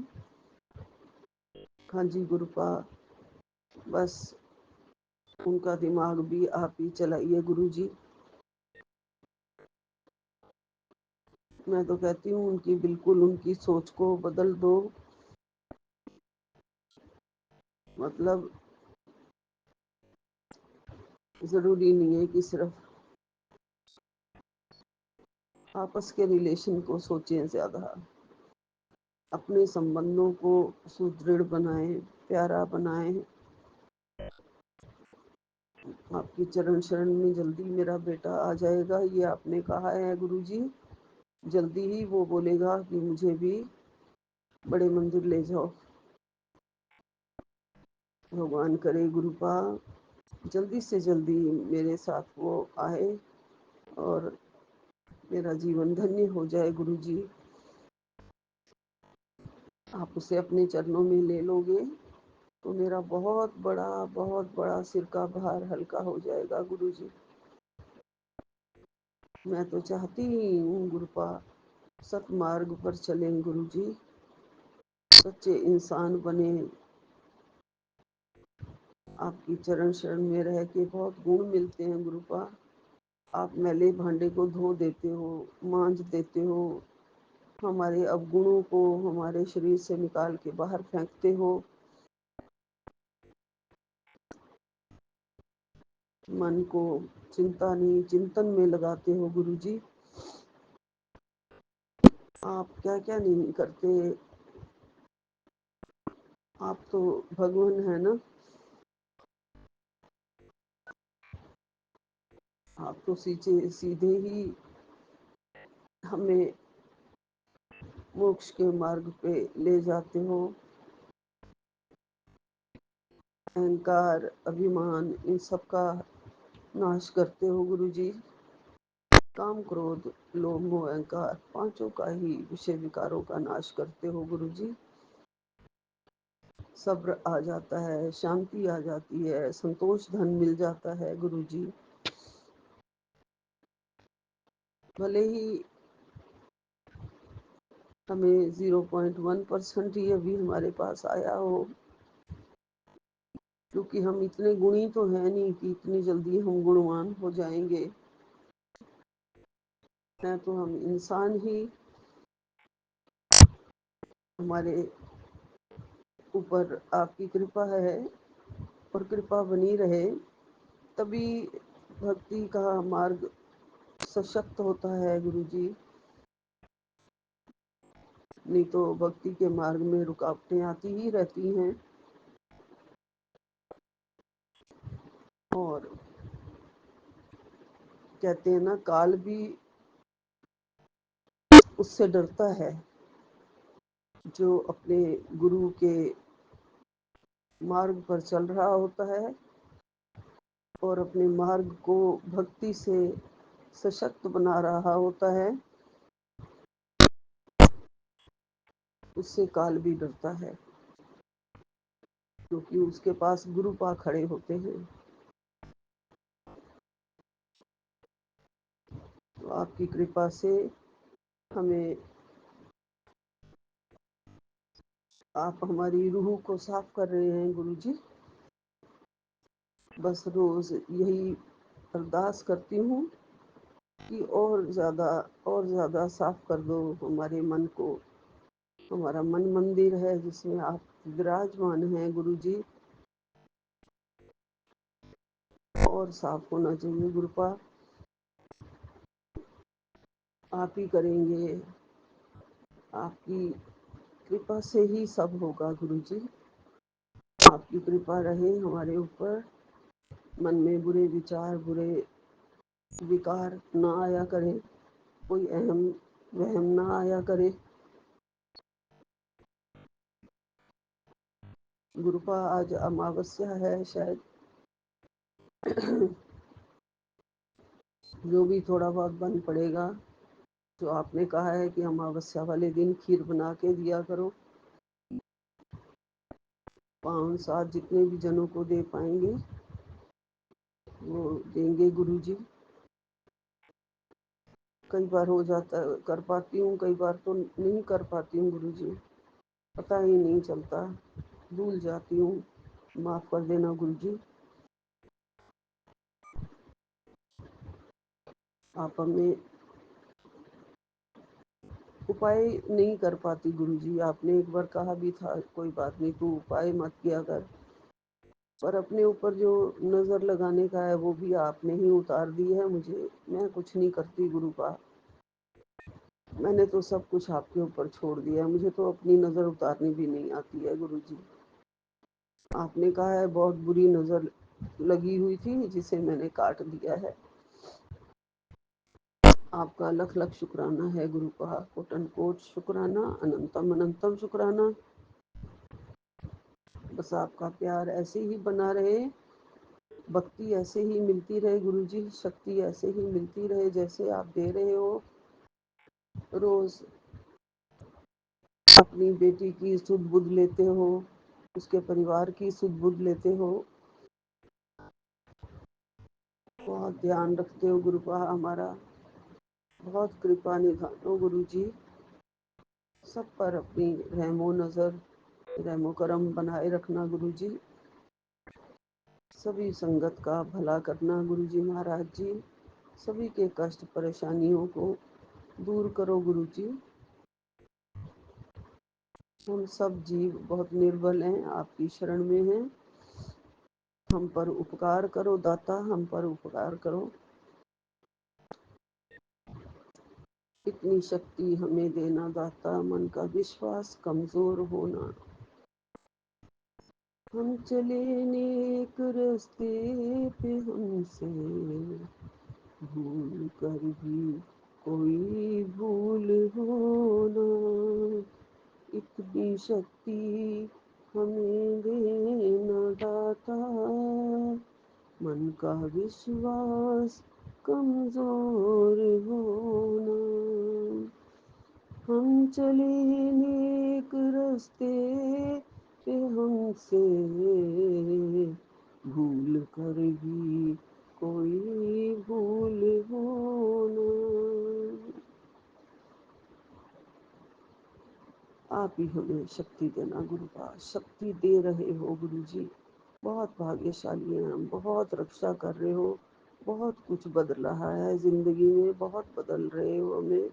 हाँ जी गुरुपा, बस उनका दिमाग भी आप ही चलाइए गुरुजी। मैं तो कहती हूँ उनकी बिल्कुल उनकी सोच को बदल दो। मतलब ज़रूरी नहीं है कि सिर्फ आपस के रिलेशन को सोचें, ज़्यादा अपने संबंधों को सुदृढ़ बनाएं, प्यारा बनाएं। आपकी चरण शरण में जल्दी मेरा बेटा आ जाएगा, ये आपने कहा है गुरुजी। जल्दी ही वो बोलेगा कि मुझे भी बड़े मंदिर ले जाओ। भगवान करे गुरुपा जल्दी से जल्दी मेरे साथ वो आए और मेरा जीवन धन्य हो जाए गुरुजी। आप उसे अपने चरणों में ले लोगे तो मेरा बहुत बड़ा सिर का भार हल्का हो जाएगा गुरुजी। मैं तो चाहती ही हूँ गुरुपा सतमार्ग पर चलें गुरुजी, सच्चे इंसान बने। आपकी चरण शरण में रह के बहुत गुण मिलते हैं गुरुपा। आप मैले भांडे को धो देते हो, मांज देते हो, हमारे अवगुणों को हमारे शरीर से निकाल के बाहर फेंकते हो। मन को चिंता नहीं चिंतन में लगाते हो गुरुजी। आप क्या क्या नहीं करते, आप तो भगवान है ना। आप तो सीधे सीधे ही हमें मोक्ष के मार्ग पे ले जाते हो। अहंकार, अभिमान, इन सब का नाश करते हो गुरुजी। काम, क्रोध, लोभ, मोह, अहंकार, पांचों का ही विषय विकारों का नाश करते हो गुरुजी। सब्र आ जाता है, शांति आ जाती है, संतोष धन मिल जाता है गुरुजी। भले ही हमें 0.1% ही अभी हमारे पास आया हो, क्योंकि हम इतने गुणी तो हैं नहीं कि इतनी जल्दी हम गुणवान हो जाएंगे। हैं तो हम इंसान ही। हमारे ऊपर आपकी कृपा है और कृपा बनी रहे, तभी भक्ति का मार्ग सशक्त होता है गुरुजी। नहीं तो भक्ति के मार्ग में रुकावटें आती ही रहती हैं। और कहते हैं ना, काल भी उससे डरता है जो अपने गुरु के मार्ग पर चल रहा होता है और अपने मार्ग को भक्ति से सशक्त बना रहा होता है। उससे काल भी डरता है, क्योंकि उसके पास गुरु पा खड़े होते हैं। तो आपकी कृपा से हमें, आप हमारी रूह को साफ कर रहे हैं गुरुजी। बस रोज यही अरदास करती हूँ कि और ज़्यादा साफ कर दो हमारे मन को। हमारा मन मंदिर है जिसमें आप विराजमान हैं गुरुजी, और साफ होना चाहिए गुरुपा। आप ही करेंगे, आपकी कृपा से ही सब होगा गुरुजी। आपकी कृपा रहे हमारे ऊपर, मन में बुरे विचार, बुरे विकार ना आया करे, कोई अहम वहम ना आया करे। गुरुपा आज अमावस्या है शायद। जो भी थोड़ा बहुत बन पड़ेगा, जो आपने कहा है कि अमावस्या वाले दिन खीर बना के दिया करो, 5-7 जितने भी जनों को दे पाएंगे वो देंगे गुरुजी। कई बार हो जाता, कर पाती हूँ, कई बार तो नहीं कर पाती हूँ गुरुजी, पता ही नहीं चलता, भूल जाती हूँ। माफ कर देना गुरुजी। आप हमें उपाय नहीं कर पाती गुरुजी। आपने एक बार कहा भी था, कोई बात नहीं तू उपाय मत किया कर, पर अपने ऊपर जो नजर लगाने का है वो भी आपने ही उतार दी है मुझे। मैं कुछ नहीं करती गुरुपा, मैंने तो सब कुछ आपके ऊपर छोड़ दिया है। मुझे तो अपनी नजर उतारनी भी नहीं आती है गुरुजी। आपने कहा है बहुत बुरी नजर लगी हुई थी जिसे मैंने काट दिया है। आपका लख लख शुक्राना है गुरुपा, कोटन कोट शुक्राना, अनंतम अनंतम शुक्राना। बस आपका प्यार ऐसे ही बना रहे, भक्ति ऐसे ही मिलती रहे गुरुजी, शक्ति ऐसे ही मिलती रहे जैसे आप दे रहे हो। रोज अपनी बेटी की सुध बुध लेते हो, उसके परिवार की सुध बुध लेते हो, बहुत ध्यान रखते हो गुरुपा हमारा। बहुत कृपा निधानो गुरुजी, सब पर अपनी रहमो नजर, रहमो करम बनाए रखना गुरुजी। सभी संगत का भला करना गुरुजी महाराज जी। सभी के कष्ट परेशानियों को दूर करो गुरुजी। हम सब जीव बहुत निर्बल हैं, आपकी शरण में हैं। हम पर उपकार करो दाता, हम पर उपकार करो। इतनी शक्ति हमें देना दाता, मन का विश्वास कमजोर होना। हम चले नेक रास्ते पे, हमसे भूल कर भी कोई भूल होना। इतनी शक्ति हमें देना दाता, मन का विश्वास कमजोर होना। हम चले नेक रास्ते पे, हमसे भूल कर भी कोई भूल होना। आप ही हमें शक्ति देना गुरुपा, शक्ति दे रहे हो गुरुजी। बहुत भाग्यशाली हैं हम, बहुत रक्षा कर रहे हो, बहुत कुछ बदल रहा है ज़िंदगी में, बहुत बदल रहे हो हमें।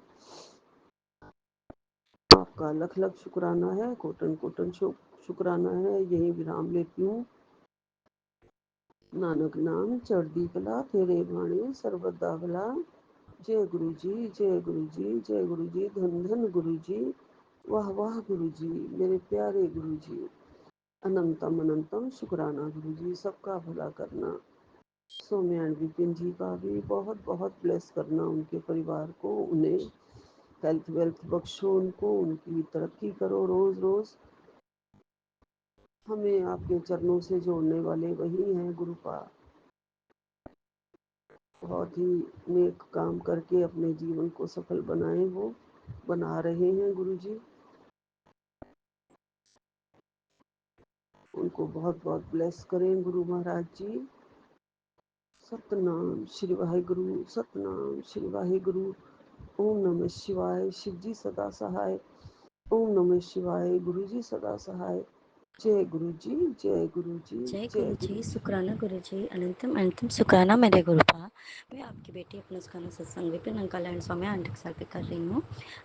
आपका लख लख शुक्राना है, कोटन कोटन शुक्राना है। यही विराम लेती हूँ। नानक नाम चढ़दी कला, तेरे बाणे सर्वदा भला। जय गुरु जी, जय गुरु जी, जय गुरु जी, धन धन गुरु जी, वाह वाह गुरु जी, मेरे प्यारे गुरु जी। अनंतम अनंतम शुक्राना गुरु जी, सबका भला करना। सौम्या एंड विपिन जी का भी बहुत बहुत ब्लेस करना, उनके परिवार को, उन्हें हेल्थ वेल्थ बख्शो, उनको उनकी तरक्की करो रोज रोज। हमें आपके चरणों से जोड़ने वाले वही हैं गुरुपा। बहुत ही नेक काम करके अपने जीवन को सफल बनाए, वो बना रहे हैं गुरु जी। उनको बहुत बहुत ब्लेस करें गुरु महाराज जी। सतनाम श्री वाहिगुरु, सतनाम श्री वाहिगुरु। ओम नमः शिवाय, शिव जी सदा सहाय। ओम नमः शिवाय, गुरु जी सदा सहाय। जय गुरु जी, जय गुरु जी, जय जय गुरु गुरु जी, जी। शुक्राना गुरु जी, अनंतम अनंतम शुक्राना मेरे गुरुपा। मैं आपकी बेटी अपना सुखाना सत्संग Vipin uncle and Saumya aunty के साथ कर रही हूँ।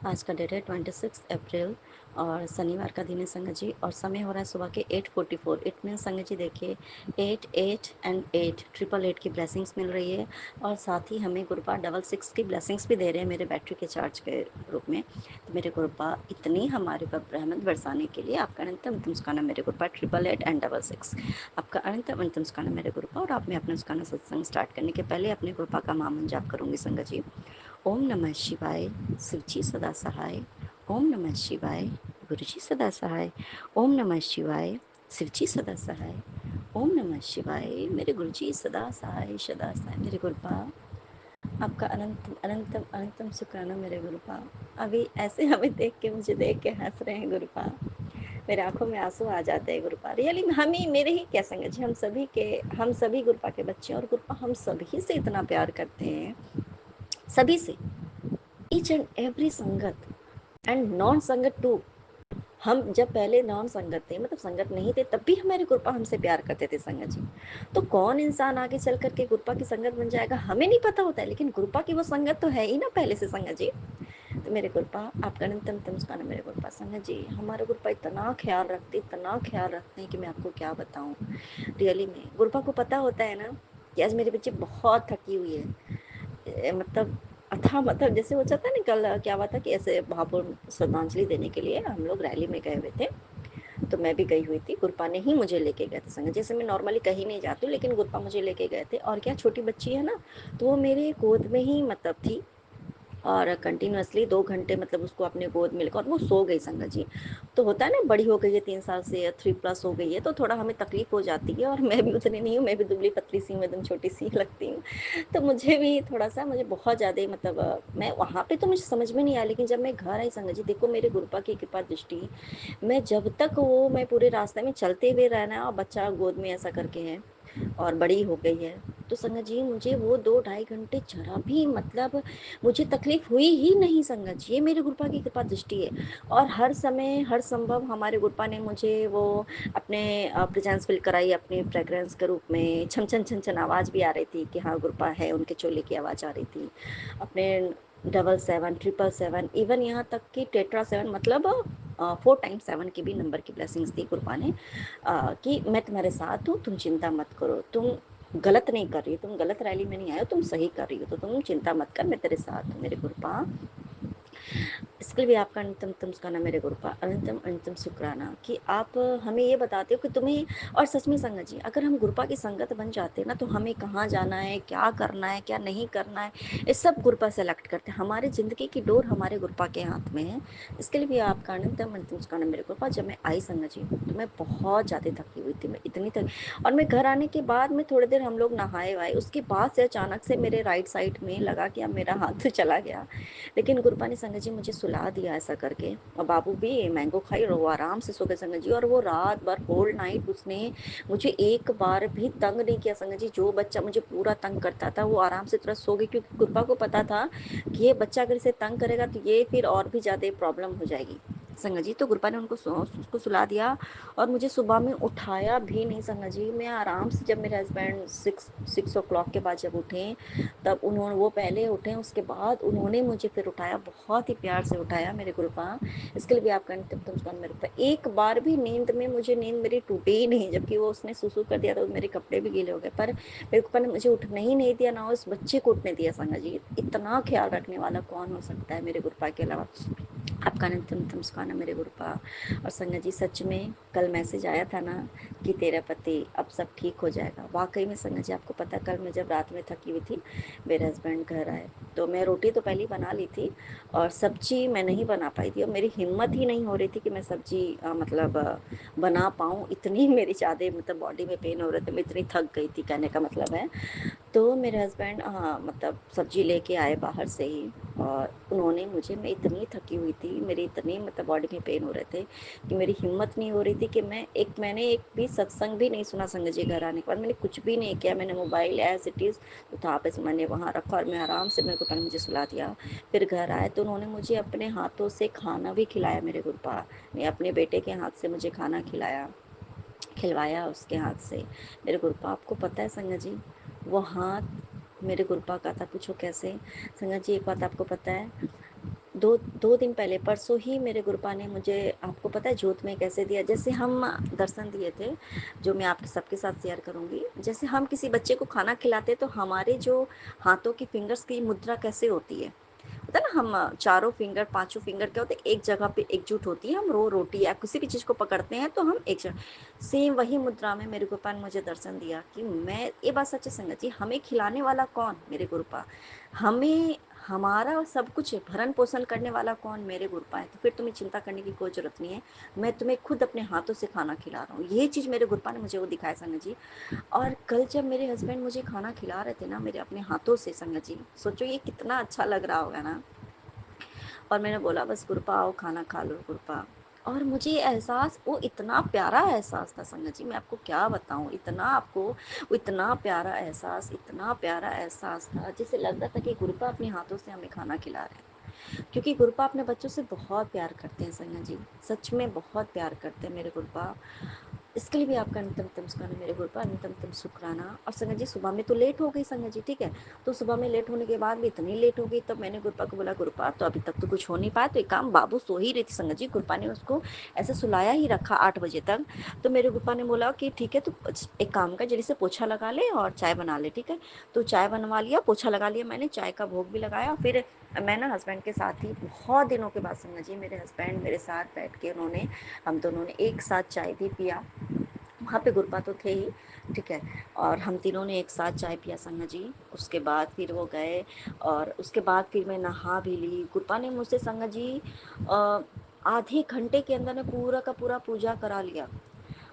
आज का डेट है 26 अप्रैल और शनिवार का दिन है संगत जी, और समय हो रहा है सुबह के 8:44। इट मीन संगत जी देखिए 8 8 एंड 8 888 की ब्लेसिंग्स मिल रही है, और साथ ही हमें गुरुपा 66 की ब्लेसिंग्स भी दे रहे हैं मेरे बैटरी के चार्ज के रूप में। तो मेरे गुरुपा इतनी हमारे ऊपर रहमत बरसाने के लिए आपका अनंतम अनंतम शुक्राना मेरे गुरुपा 888 एंड 66। आपका अनंतम अनंतम शुक्राना मेरे गुरुपा। और आप मैं अपना शुक्राना सत्संग स्टार्ट करने के पहले अपने गुरुपा का मामन जाप करूंगी संगत जी। ओम नमः शिवाय, शिवजी सदा सहाय। ओम नमः शिवाय, गुरुजी सदा सहाय। ओम नमः शिवाय, शिवजी सदा सहाय। ओम नमः शिवाय, मेरे गुरुजी सदा सहाय सदा सहाय मेरे गुरुपा। आपका अनंतम अनंतम अनंतम शुक्राना मेरे गुरुपा। अभी ऐसे हमें देख के मुझे देख के हंस रहे हैं गुरुपा, मेरे आंखों में आंसू आ जाते हैं गुरुपा। रियली हम ही मेरे ही क्या संगत जी, हम सभी गुरुपा के बच्चे हैं, और गुरुपा हम सभी से इतना प्यार करते हैं, सभी से, ईच एंड एवरी संगत एंड नॉन संगत टू। हम जब पहले नॉन संगत थे, मतलब संगत नहीं थे, तब भी हमारे गुरुपा हमसे प्यार करते थे संगत जी। तो कौन इंसान आगे चल करके गुरुपा की संगत बन जाएगा हमें नहीं पता होता है, लेकिन गुरुपा की वो संगत तो है ही ना पहले से संगत जी। तो मेरे गुरुपा आपका अनंतम तमस्कार मेरे गुरुपा। संगत जी हमारे गुरुपा इतना ख्याल रखते हैं कि मैं आपको क्या बताऊं। रियली में गुरुपा को पता होता है ना कि आज मेरी बच्ची बहुत थकी हुई है, मतलब अथा, मतलब जैसे हो जाता है ना, कल क्या हुआ था कि ऐसे महापुर श्रद्धांजलि देने के लिए हम लोग रैली में गए हुए थे, तो मैं भी गई हुई थी, गुरुपा ने ही मुझे लेके गए थे संगत। जैसे मैं नॉर्मली कहीं नहीं जाती हूँ, लेकिन गुरुपा मुझे लेके गए थे, और क्या छोटी बच्ची है ना, तो वो मेरे गोद में ही मतलब थी, और कंटिन्यूअसली 2 घंटे मतलब उसको अपने गोद में लेकर, और वो सो गई संगत जी। तो होता है ना, बड़ी हो गई है 3 साल से या 3+ हो गई है, तो थोड़ा हमें तकलीफ हो जाती है, और मैं भी उतनी नहीं हूँ, मैं भी दुबली पतली सी हूँ, एकदम छोटी सी लगती हूँ। तो मुझे भी थोड़ा सा, मुझे बहुत ज़्यादा मतलब मैं वहाँ पे तो मुझे समझ में नहीं आया, लेकिन जब मैं घर आई संगत जी, देखो मेरे गुरुपा की कृपा दृष्टि, मैं जब तक वो, मैं पूरे रास्ते में चलते हुए रहना, और बच्चा गोद में ऐसा करके है, और बड़ी हो गई है, तो संगत जी मुझे वो 2 ढाई घंटे जरा भी मतलब मुझे तकलीफ हुई ही नहीं संगत जी। ये मेरे गुरुपा की कृपा दृष्टि है, और हर समय हर संभव हमारे गुरुपा ने मुझे वो अपने प्रेजेंस फील कराई, अपने फ्रेग्रेंस के रूप में। छन छन छन छन आवाज़ भी आ रही थी कि हाँ गुरुपा है, उनके चोले की आवाज़ आ रही थी, अपने 77 777, इवन यहाँ तक कि टेट्रा 7, मतलब 4 टाइम्स 7 की भी नंबर की ब्लेसिंग्स दी गुरुपा ने, कि मैं तुम्हारे साथ हूँ, तुम चिंता मत करो, तुम गलत नहीं कर रही हो, तुम गलत रैली में नहीं आए हो, तुम सही कर रही हो, तो तुम चिंता मत कर, मैं तेरे साथ हूँ मेरे गुरुपा। इसके लिए भी आपका अनंतम तम शुक्राना मेरे गुरुपा, अनंतम अनंतम शुक्राना कि आप हमें ये बताते हो कि तुम्हें, और सच में संगत जी अगर हम गुरुपा की संगत बन जाते हैं ना, तो हमें कहाँ जाना है, क्या करना है, क्या नहीं करना है, ये सब गुरुपा सेलेक्ट करते हैं। हमारी ज़िंदगी की डोर हमारे गुरुपा के हाथ में है। इसके लिए भी आपका अनंतम अनंतम शुक्राना मेरे गुरुपा। जब मैं आई संगत जी, तो मैं बहुत ज़्यादा थकी हुई थी, मैं इतनी थक, और मैं घर आने के बाद में थोड़ी देर हम लोग नहाए वाए, उसके बाद से अचानक से मेरे राइट साइड में लगा कि अब मेरा हाथ चला गया, लेकिन गुरुपा ने संगत जी मुझे सुला दिया ऐसा करके, और बाबू भी मैंगो खाई और वो आराम से सो गए संगत जी। और वो रात भर होल नाइट उसने मुझे एक बार भी तंग नहीं किया संगत जी। जो बच्चा मुझे पूरा तंग करता था वो आराम से तुरंत सो गई, क्योंकि गुरुपा को पता था कि ये बच्चा अगर इसे तंग करेगा तो ये फिर और भी ज़्यादा प्रॉब्लम हो जाएगी। संगत जी। तो गुरपा ने उसको सुला दिया और मुझे सुबह में उठाया भी नहीं संगत जी। मैं आराम से, जब मेरे हस्बैंड 6 o'clock के बाद जब उठे, तब वो पहले उठे, उसके बाद उन्होंने मुझे फिर उठाया, बहुत ही प्यार से उठाया मेरे गुरपा। इसके लिए भी आपका मेरे ऊपर। एक बार भी नींद में मुझे नींद मेरी टूटी ही नहीं, जबकि वो उसने सुसु कर दिया तो मेरे कपड़े भी गीले हो गए, पर मेरे गुरपा ने मुझे उठने ही नहीं दिया, ना उस बच्चे को उठने दिया संगत जी। इतना ख्याल रखने वाला कौन हो सकता है मेरे गुरपा के अलावा। आपका नित्यम सुखाना मेरे गुरपा। और संगत जी, सच में कल मैसेज आया था ना कि तेरा पति अब सब ठीक हो जाएगा। वाकई में संगत जी, आपको पता, कल मैं जब रात में थकी हुई थी, मेरे हस्बैंड घर आए, तो मैं रोटी तो पहले ही बना ली थी और सब्जी मैं नहीं बना पाई थी, और मेरी हिम्मत ही नहीं हो रही थी कि मैं सब्जी बना पाऊँ। इतनी मेरी ज़्यादा बॉडी में पेन हो रहे थे, मैं इतनी थक गई थी, कहने का मतलब है। तो मेरे हस्बैंड सब्जी लेके आए बाहर से ही, और उन्होंने मुझे, मैं इतनी थकी हुई थी, मेरी इतनी बॉडी में पेन हो रहे थे कि मेरी हिम्मत नहीं हो रही थी कि मैंने एक भी सत्संग भी नहीं सुना संगत जी। घर आने के बाद मैंने कुछ भी नहीं किया, मैंने मोबाइल एज इट इज़ तो था पे मैंने वहाँ रखा और मैं आराम से, मेरे को पहले मुझे सुला दिया। फिर घर आए तो उन्होंने मुझे अपने हाथों से खाना भी खिलाया, मेरे गुरपा ने अपने बेटे के हाथ से मुझे खाना खिलवाया उसके हाथ से। मेरे गुरपा, आपको पता है संगत जी, वो हाथ मेरे गुरपा का था, पूछो कैसे। संगत जी, एक बात आपको पता है, दो दो दिन पहले, परसों ही मेरे गुरपा ने मुझे, आपको पता है जोत में कैसे दिया, जैसे हम दर्शन दिए थे, जो मैं आपके सबके साथ शेयर करूंगी। जैसे हम किसी बच्चे को खाना खिलाते तो हमारे जो हाथों की फिंगर्स की मुद्रा कैसे होती है, होता है ना, हम चारों फिंगर, पांचों फिंगर क्या होते हैं, एक जगह पे एकजुट होती है। हम रोटी या किसी भी चीज़ को पकड़ते हैं तो हम एक जगह, सेम वही मुद्रा में मेरे गुरुपा ने मुझे दर्शन दिया कि मैं, ये बात सच्ची संगत जी, हमें खिलाने वाला कौन, मेरे गुरुपा। हमें, हमारा सब कुछ भरण पोषण करने वाला कौन, मेरे गुरुपा है। तो फिर तुम्हें चिंता करने की कोई जरूरत नहीं है, मैं तुम्हें खुद अपने हाथों से खाना खिला रहा हूँ। ये चीज़ मेरे गुरुपा ने मुझे वो दिखाया संगत जी। और कल जब मेरे हस्बैंड मुझे खाना खिला रहे थे ना, मेरे अपने हाथों से संगत जी, सोचो ये कितना अच्छा लग रहा होगा ना। और मैंने बोला बस गुरपा आओ खाना खा लो गुरपा। और मुझे एहसास, वो इतना प्यारा एहसास था संगत जी, मैं आपको क्या बताऊं, इतना आपको, वो इतना प्यारा एहसास, इतना प्यारा एहसास था, जैसे लग रहा था कि गुरपा अपने हाथों से हमें खाना खिला रहे हैं। क्योंकि गुरपा अपने बच्चों से बहुत प्यार करते हैं संगत जी, सच में बहुत प्यार करते हैं मेरे गुरपा। इसके लिए भी आपका नितम शुक्राना मेरे गुरु पर, नितम शुक्राना। और संगत जी, सुबह में तो लेट हो गई संगत जी, ठीक है, तो सुबह में लेट होने के बाद भी इतनी लेट हो गई, तब मैंने गुरपा को बोला, गुरपा तो अभी तक तो कुछ हो नहीं पाया, तो एक काम, बाबू सो ही रही थी संगत जी, गुरपा ने उसको ऐसे सुलाया ही रखा 8 बजे तक। तो मेरे गुरपा ने बोला कि ठीक है, तो एक काम कर, जल्दी से पोछा लगा ले और चाय बना ले, ठीक है। तो चाय बनवा लिया, पोछा लगा लिया, मैंने चाय का भोग भी लगाया। फिर मैं ना हस्बैंड के साथ ही, बहुत दिनों के बाद संगत जी, मेरे हस्बैंड मेरे साथ बैठ के उन्होंने, हम दोनों ने एक साथ चाय भी पिया। वहाँ पे गुरपा तो थे ही, ठीक है, और हम तीनों ने एक साथ चाय पिया संगत जी। उसके बाद फिर वो गए, और उसके बाद फिर मैं नहा भी ली। गुरपा ने मुझसे संगत जी आधे घंटे के अंदर ने पूरा का पूरा पूजा करा लिया।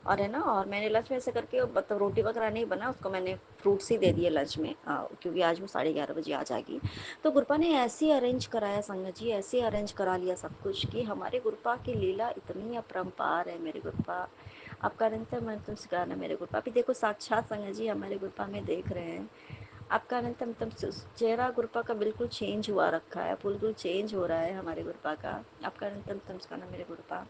और है ना, और मैंने लंच में ऐसे करके, मतलब रोटी वगैरह नहीं बना, उसको मैंने फ्रूट्स ही दे दिए लंच में, क्योंकि आज वो 11:30 बजे आ जाएगी। तो गुरपा ने ऐसे अरेंज कराया संगत जी, ऐसे अरेंज करा लिया सब कुछ, कि हमारे गुरपा की लीला इतनी अपरंपार है मेरे गुरपा। आपका अनंत अनंत शुक्राना मेरे गुरपा। अभी देखो साक्षात संगत जी हमारे गुरपा में देख रहे हैं, आपका अनंत अनंत चेहरा गुरपा का बिल्कुल चेंज हुआ रखा है, बिल्कुल चेंज हो रहा है हमारे गुरपा का। आपका अनंत अनंत शुक्राना मेरे गुरपा।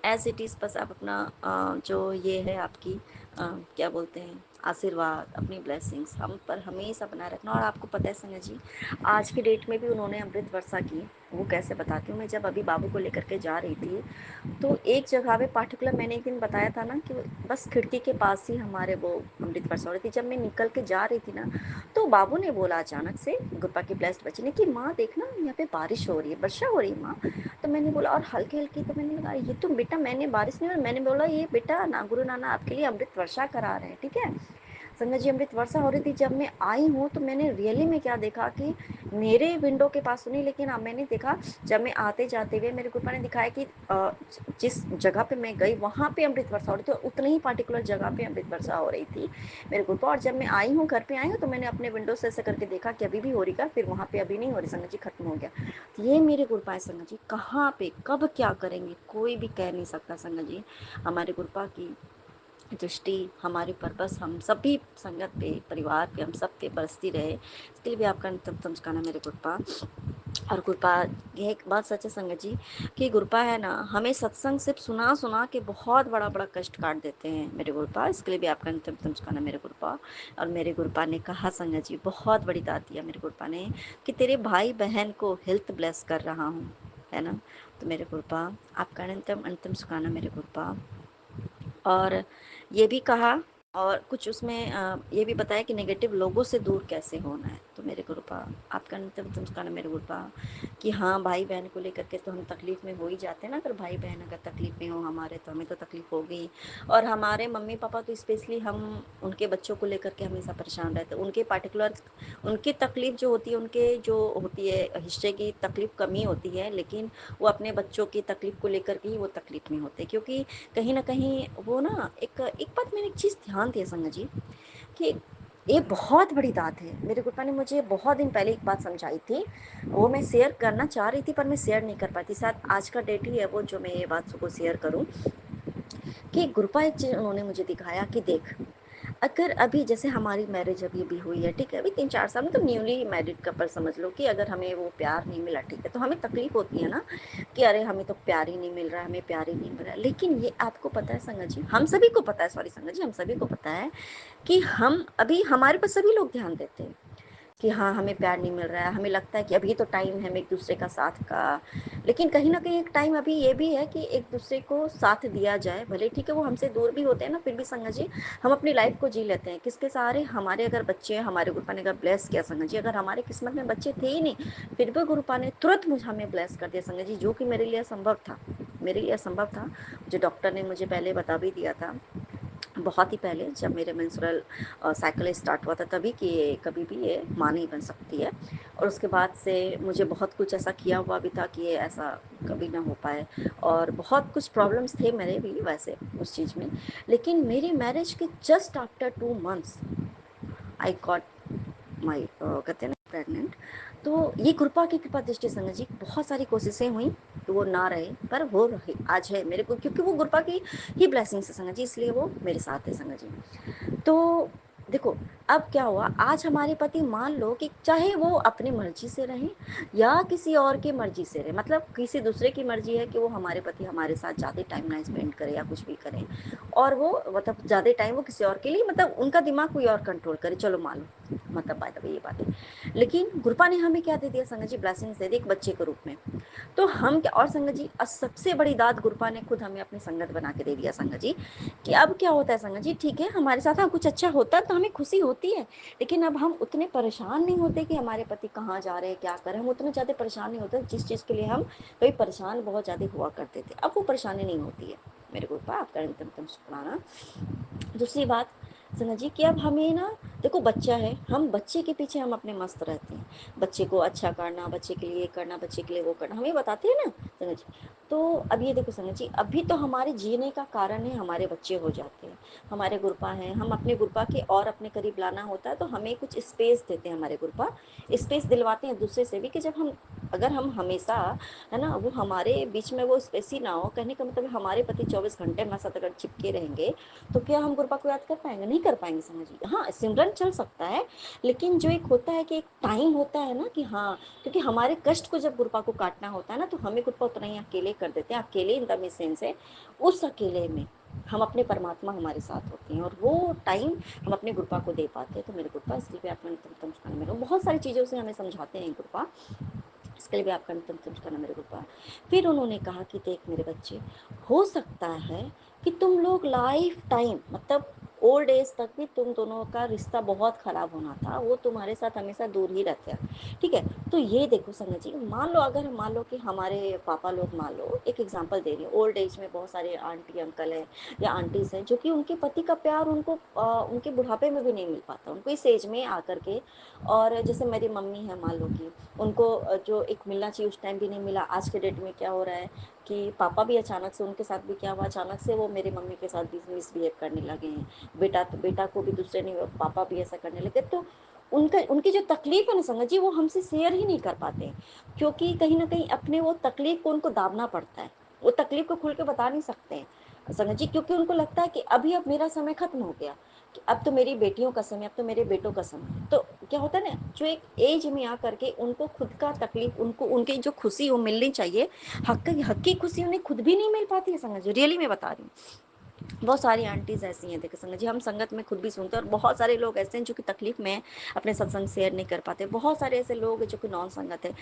एज इट इज़, बस आप अपना जो ये है आपकी, क्या बोलते हैं, आशीर्वाद, अपनी ब्लेसिंग्स हम पर हमेशा बनाए रखना। और आपको पता है संजय जी, आज की डेट में भी उन्होंने अमृत वर्षा की। वो कैसे बताती हूँ, मैं जब अभी बाबू को लेकर के जा रही थी, तो एक जगह पे पार्टिकुलर, मैंने एक दिन बताया था ना कि बस खिड़की के पास ही हमारे वो अमृत वर्षा हो रही थी। जब मैं निकल के जा रही थी ना, तो बाबू ने बोला अचानक से, गुप्पा की ब्लेस्ड बच्ची ने, कि माँ देखना यहाँ पे बारिश हो रही है, वर्षा हो रही है माँ। तो मैंने बोला, और हल्की हल्की, तो मैंने लगा ये तो बेटा, मैंने बारिश नहीं, मैंने बोला ये बेटा ना, गुरु नाना आपके लिए अमृत वर्षा करा रहे हैं, ठीक है। संगत जी, अमृत वर्षा हो रही थी। जब मैं आई हूँ तो मैंने रियली में क्या देखा कि मेरे विंडो के पास तो नहीं, लेकिन हाँ मैंने देखा, जब मैं आते जाते हुए मेरे गुरुपा ने दिखाया कि जिस जगह पे मैं गई वहाँ पे अमृत वर्षा हो रही थी, और उतनी ही पार्टिकुलर जगह पे अमृत वर्षा हो रही थी मेरे गुरुपा। और जब मैं आई हूँ, घर पे आई हूँ, तो मैंने अपने विंडो से ऐसे करके देखा कि अभी भी हो रही का, फिर वहाँ पे अभी नहीं हो रही संगत जी, खत्म हो गया। तो ये मेरे गुरुपा है संगत जी, कहाँ पे कब क्या करेंगे कोई भी कह नहीं सकता संगत जी। हमारे गुरुपा की दृष्टि हमारे पर, बस हम सभी संगत पे, परिवार पे, हम सब पे बरसती रहे। इसके लिए भी आपका नितम नमस्कार मेरे गुरुपा। और गुरपा, ये एक बात सच है संगत जी कि गुरपा है ना, हमें सत्संग सिर्फ सुना सुना के बहुत बड़ा बड़ा कष्ट काट देते हैं मेरे गुरपा। इसके लिए भी आपका अंतिम चुकाना मेरे गुरपा। और मेरे गुरपा ने कहा संगत जी, बहुत बड़ी दात दिया मेरे गुरपा ने कि तेरे भाई बहन को हेल्थ ब्लेस कर रहा हूँ, है ना। तो मेरे गुरपा आपका अंतिम चुकाना मेरे गुरपा। और ये भी कहा और कुछ उसमें ये भी बताया कि नेगेटिव लोगों से दूर कैसे होना है। तो मेरे गुरुपा आपका अंतिम चुकाना मेरे गुरुपा कि हाँ, भाई बहन को लेकर के तो हम तकलीफ में हो ही जाते हैं ना। अगर भाई बहन अगर तकलीफ में हो हमारे, तो हमें तो तकलीफ होगी। और हमारे मम्मी पापा तो स्पेशली हम उनके बच्चों को लेकर के हमेशा परेशान रहते हैं। उनके पार्टिकुलर उनकी तकलीफ जो होती है, उनके जो होती है हिस्से की तकलीफ कमी होती है, लेकिन वो अपने बच्चों की तकलीफ को लेकर के ही वो तकलीफ में होते हैं। क्योंकि कहीं ना कहीं वो ना एक बात मैंने एक चीज़ ध्यान दिया संगत जी कि ये बहुत बड़ी बात है। मेरे गुरुपा ने मुझे बहुत दिन पहले एक बात समझाई थी, वो मैं शेयर करना चाह रही थी पर मैं शेयर नहीं कर पाती। शायद आज का डेट ही है वो जो मैं ये बात सबको शेयर करूं कि गुरुपा एक चीज़ उन्होंने मुझे दिखाया कि देख, अगर अभी जैसे हमारी मैरिज अभी भी हुई है, ठीक है, अभी 3-4 साल में, तो न्यूली मैरिड कपल समझ लो कि अगर हमें वो प्यार नहीं मिला, ठीक है, तो हमें तकलीफ होती है ना कि अरे हमें तो प्यार ही नहीं मिल रहा है, हमें प्यार ही नहीं मिल रहा है। लेकिन ये आपको पता है संगत जी, हम सभी को पता है, सॉरी संगत जी, हम सभी को पता है कि हम अभी हमारे पर सभी लोग ध्यान देते हैं कि हाँ, हमें प्यार नहीं मिल रहा है, हमें लगता है कि अभी तो टाइम है एक दूसरे का साथ का। लेकिन कहीं ना कहीं एक टाइम अभी ये भी है कि एक दूसरे को साथ दिया जाए, भले ठीक है वो हमसे दूर भी होते हैं ना, फिर भी संगत जी हम अपनी लाइफ को जी लेते हैं। किसके सहारे? हमारे अगर बच्चे हैं, हमारे गुरुपा ने अगर ब्लेस किया संगत जी, अगर हमारे किस्मत में बच्चे थे ही नहीं, फिर भी गुरुपा ने तुरंत मुझे हमें ब्लेस कर दिया संगत जी, जो कि मेरे लिए असंभव था। मेरे लिए असंभव था, जो डॉक्टर ने मुझे पहले बता भी दिया था बहुत ही पहले, जब मेरे मेंस्ट्रुअल साइकिल स्टार्ट हुआ था, तभी कि ये कभी भी ये माँ नहीं बन सकती है। और उसके बाद से मुझे बहुत कुछ ऐसा किया हुआ भी था कि ये ऐसा कभी ना हो पाए। और बहुत कुछ प्रॉब्लम्स थे मेरे भी वैसे उस चीज़ में। लेकिन मेरी मैरिज के just after 2 months I got my कहते हैं ना प्रेगनेंट। तो ये कृपा की कृपा दृष्टि संगत जी, बहुत सारी कोशिशें हुई तो वो ना रहे, पर वो रहे, आज है मेरे को, क्योंकि वो कृपा की ही ब्लेसिंग से संगत जी, इसलिए वो मेरे साथ है संगत जी। तो देखो, अब क्या हुआ, आज हमारे पति मान लो कि चाहे वो अपनी मर्जी से रहें या किसी और की मर्जी से रहे, मतलब किसी दूसरे की मर्जी है कि वो हमारे पति हमारे साथ ज़्यादा टाइम ना स्पेंड करे या कुछ भी करें, और वो मतलब ज़्यादा टाइम वो किसी और के लिए, मतलब उनका दिमाग कोई और कंट्रोल करे, चलो मान लो, मतलब बाय द वे ये बात है। लेकिन गुरुपा ने हमें क्या दे दिया संगत जी? ब्लेसिंग्स दे दी एक बच्चे के रूप में। तो हम क्या, और संगत जी सबसे बड़ी दात गुरुपा ने खुद हमें अपनी संगत बना के दे दिया संगत जी, कि अब क्या होता है संगत जी, ठीक है हमारे साथ हाँ कुछ अच्छा होता है तो हमें खुशी होती है, लेकिन अब हम उतने परेशान नहीं होते कि हमारे पति कहाँ जा रहे हैं, क्या कर रहे हैं, हम उतने ज़्यादा परेशान नहीं होते जिस चीज़ के लिए हम कभी परेशान बहुत ज़्यादा हुआ करते थे। अब वो परेशानी नहीं होती है मेरे गुरुपा, आपका अंतिम शुक्राना। दूसरी बात संगत जी कि अब हमें ना, देखो बच्चा है, हम बच्चे के पीछे हम अपने मस्त रहते हैं, बच्चे को अच्छा करना, बच्चे के लिए करना, बच्चे के लिए वो करना, हमें बताते हैं ना संगत जी। तो अब ये देखो संगत जी, अभी तो हमारे जीने का कारण है हमारे बच्चे हो जाते हैं, हमारे गुरुपा हैं, हम अपने गुरुपा के और अपने करीब लाना होता है तो हमें कुछ स्पेस देते हैं हमारे गुरुपा, स्पेस दिलवाते हैं दूसरे से भी, कि जब हम, अगर हम हमेशा, है ना, वो हमारे बीच में वो स्पेस ही ना हो, कहने का मतलब हमारे पति 24 घंटे हमारे साथ अगर चिपके रहेंगे तो क्या हम गुरुपा को याद कर पाएंगे? नहीं कर पाएंगे समझिए। हाँ, सिमरन चल सकता है, लेकिन जो एक होता है कि एक टाइम होता है ना कि हाँ, क्योंकि हमारे कष्ट को जब गुरुपा को काटना होता है ना, तो हमें गुरुपा उतना ही अकेले कर देते हैं, अकेले इन द सेंस है, उस अकेले में हम अपने परमात्मा हमारे साथ होते हैं, और वो टाइम हम अपने गुरुपा को दे पाते हैं। तो मेरे गुरुपा इसलिए अपने में बहुत सारी चीज़ों से हमें समझाते हैं गुरुपा, इसके लिए भी आपका अंतिम करना मेरे गुरुपा। फिर उन्होंने कहा कि देख मेरे बच्चे, हो सकता है कि तुम लोग लाइफ टाइम, मतलब ओल्ड एज तक भी तुम दोनों का रिश्ता बहुत खराब होना था, वो तुम्हारे साथ हमेशा दूर ही रहते हैं, ठीक है। तो ये देखो संगत जी, मान लो, अगर मान लो कि हमारे पापा लोग, मान लो एक एग्जांपल दे रही हूँ, ओल्ड एज में बहुत सारे आंटी अंकल हैं या आंटीज हैं जो कि उनके पति का प्यार उनको उनके बुढ़ापे में भी नहीं मिल पाता, उनको इस एज में आकर के। और जैसे मेरी मम्मी है, मान लो कि उनको जो एक मिलना चाहिए उस टाइम भी नहीं मिला। आज के डेट में क्या हो रहा है कि पापा भी अचानक से, उनके साथ भी क्या हुआ, अचानक से वो मेरी मम्मी के साथ भी मिसबिहेव करने लगे हैं, बेटा को भी दूसरे नहीं, पापा भी ऐसा करने लगे। तो उनका, उनकी जो तकलीफ है ना संगत जी, वो हमसे शेयर ही नहीं कर पाते, क्योंकि कहीं ना कहीं अपने वो तकलीफ को उनको दाबना पड़ता है, वो तकलीफ को खुल के बता नहीं सकते हैं। संगत जी, क्योंकि उनको लगता है कि अभी अब मेरा समय खत्म हो गया, कि अब तो मेरी बेटियों का समय, अब तो मेरे बेटों का समय है। तो क्या होता है ना, जो एक एज में आकर के उनको खुद का तकलीफ, उनको उनकी जो खुशी वो मिलनी चाहिए, हक की खुशी उन्हें खुद भी नहीं मिल पाती है संगत जी, रियली मैं बता रही हूँ। बहुत सारी आंटीज ऐसी हैं, देखो संगत जी, हम संगत में खुद भी सुनते हैं, और बहुत सारे लोग ऐसे हैं जो कि तकलीफ में अपने सत्संग शेयर नहीं कर पाते। बहुत सारे ऐसे लोग हैं जो कि नॉन संगत है,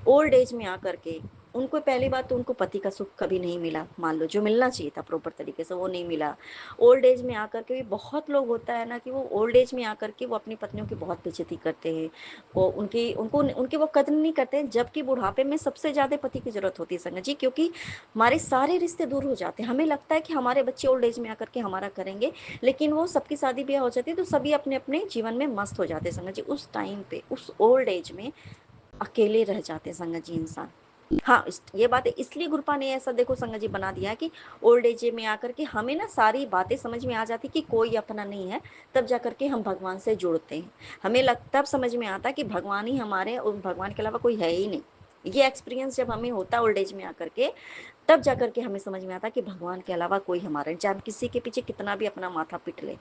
ओल्ड एज में आकर के उनको पहली बात तो उनको पति का सुख कभी नहीं मिला, मान लो जो मिलना चाहिए था प्रॉपर तरीके से वो नहीं मिला। ओल्ड एज में आकर के भी बहुत लोग होता है ना कि वो ओल्ड एज में आकर के वो अपनी पत्नियों की बहुत बेइज्जती करते हैं, वो उनकी वो कदर नहीं करते हैं, जबकि बुढ़ापे में सबसे ज्यादा पति की जरूरत होती है संगत जी, क्योंकि हमारे सारे रिश्ते दूर हो जाते हैं। हमें लगता है कि हमारे बच्चे ओल्ड एज में आकर के हमारा करेंगे, लेकिन वो सबकी शादी ब्याह हो जाती है तो सभी अपने अपने जीवन में मस्त हो जाते हैं संगत जी। उस टाइम पे उस ओल्ड एज में अकेले रह जाते हैं संगत जी इंसान। हाँ, ये बात है, इसलिए गुरुपा ने ऐसा देखो संगत जी बना दिया है कि ओल्ड एज में आकर के हमें ना सारी बातें समझ में आ जाती कि कोई अपना नहीं है, तब जाकर के हम भगवान से जुड़ते हैं। हमें तब समझ में आता कि भगवान ही हमारे, और भगवान के अलावा कोई है ही नहीं। ये एक्सपीरियंस जब हमें होता है ओल्ड एज में आकर के, तब जाकर के हमें समझ में आता कि भगवान के अलावा कोई हमारा नहीं, चाहे हम किसी के पीछे कितना भी अपना माथा पीट ले।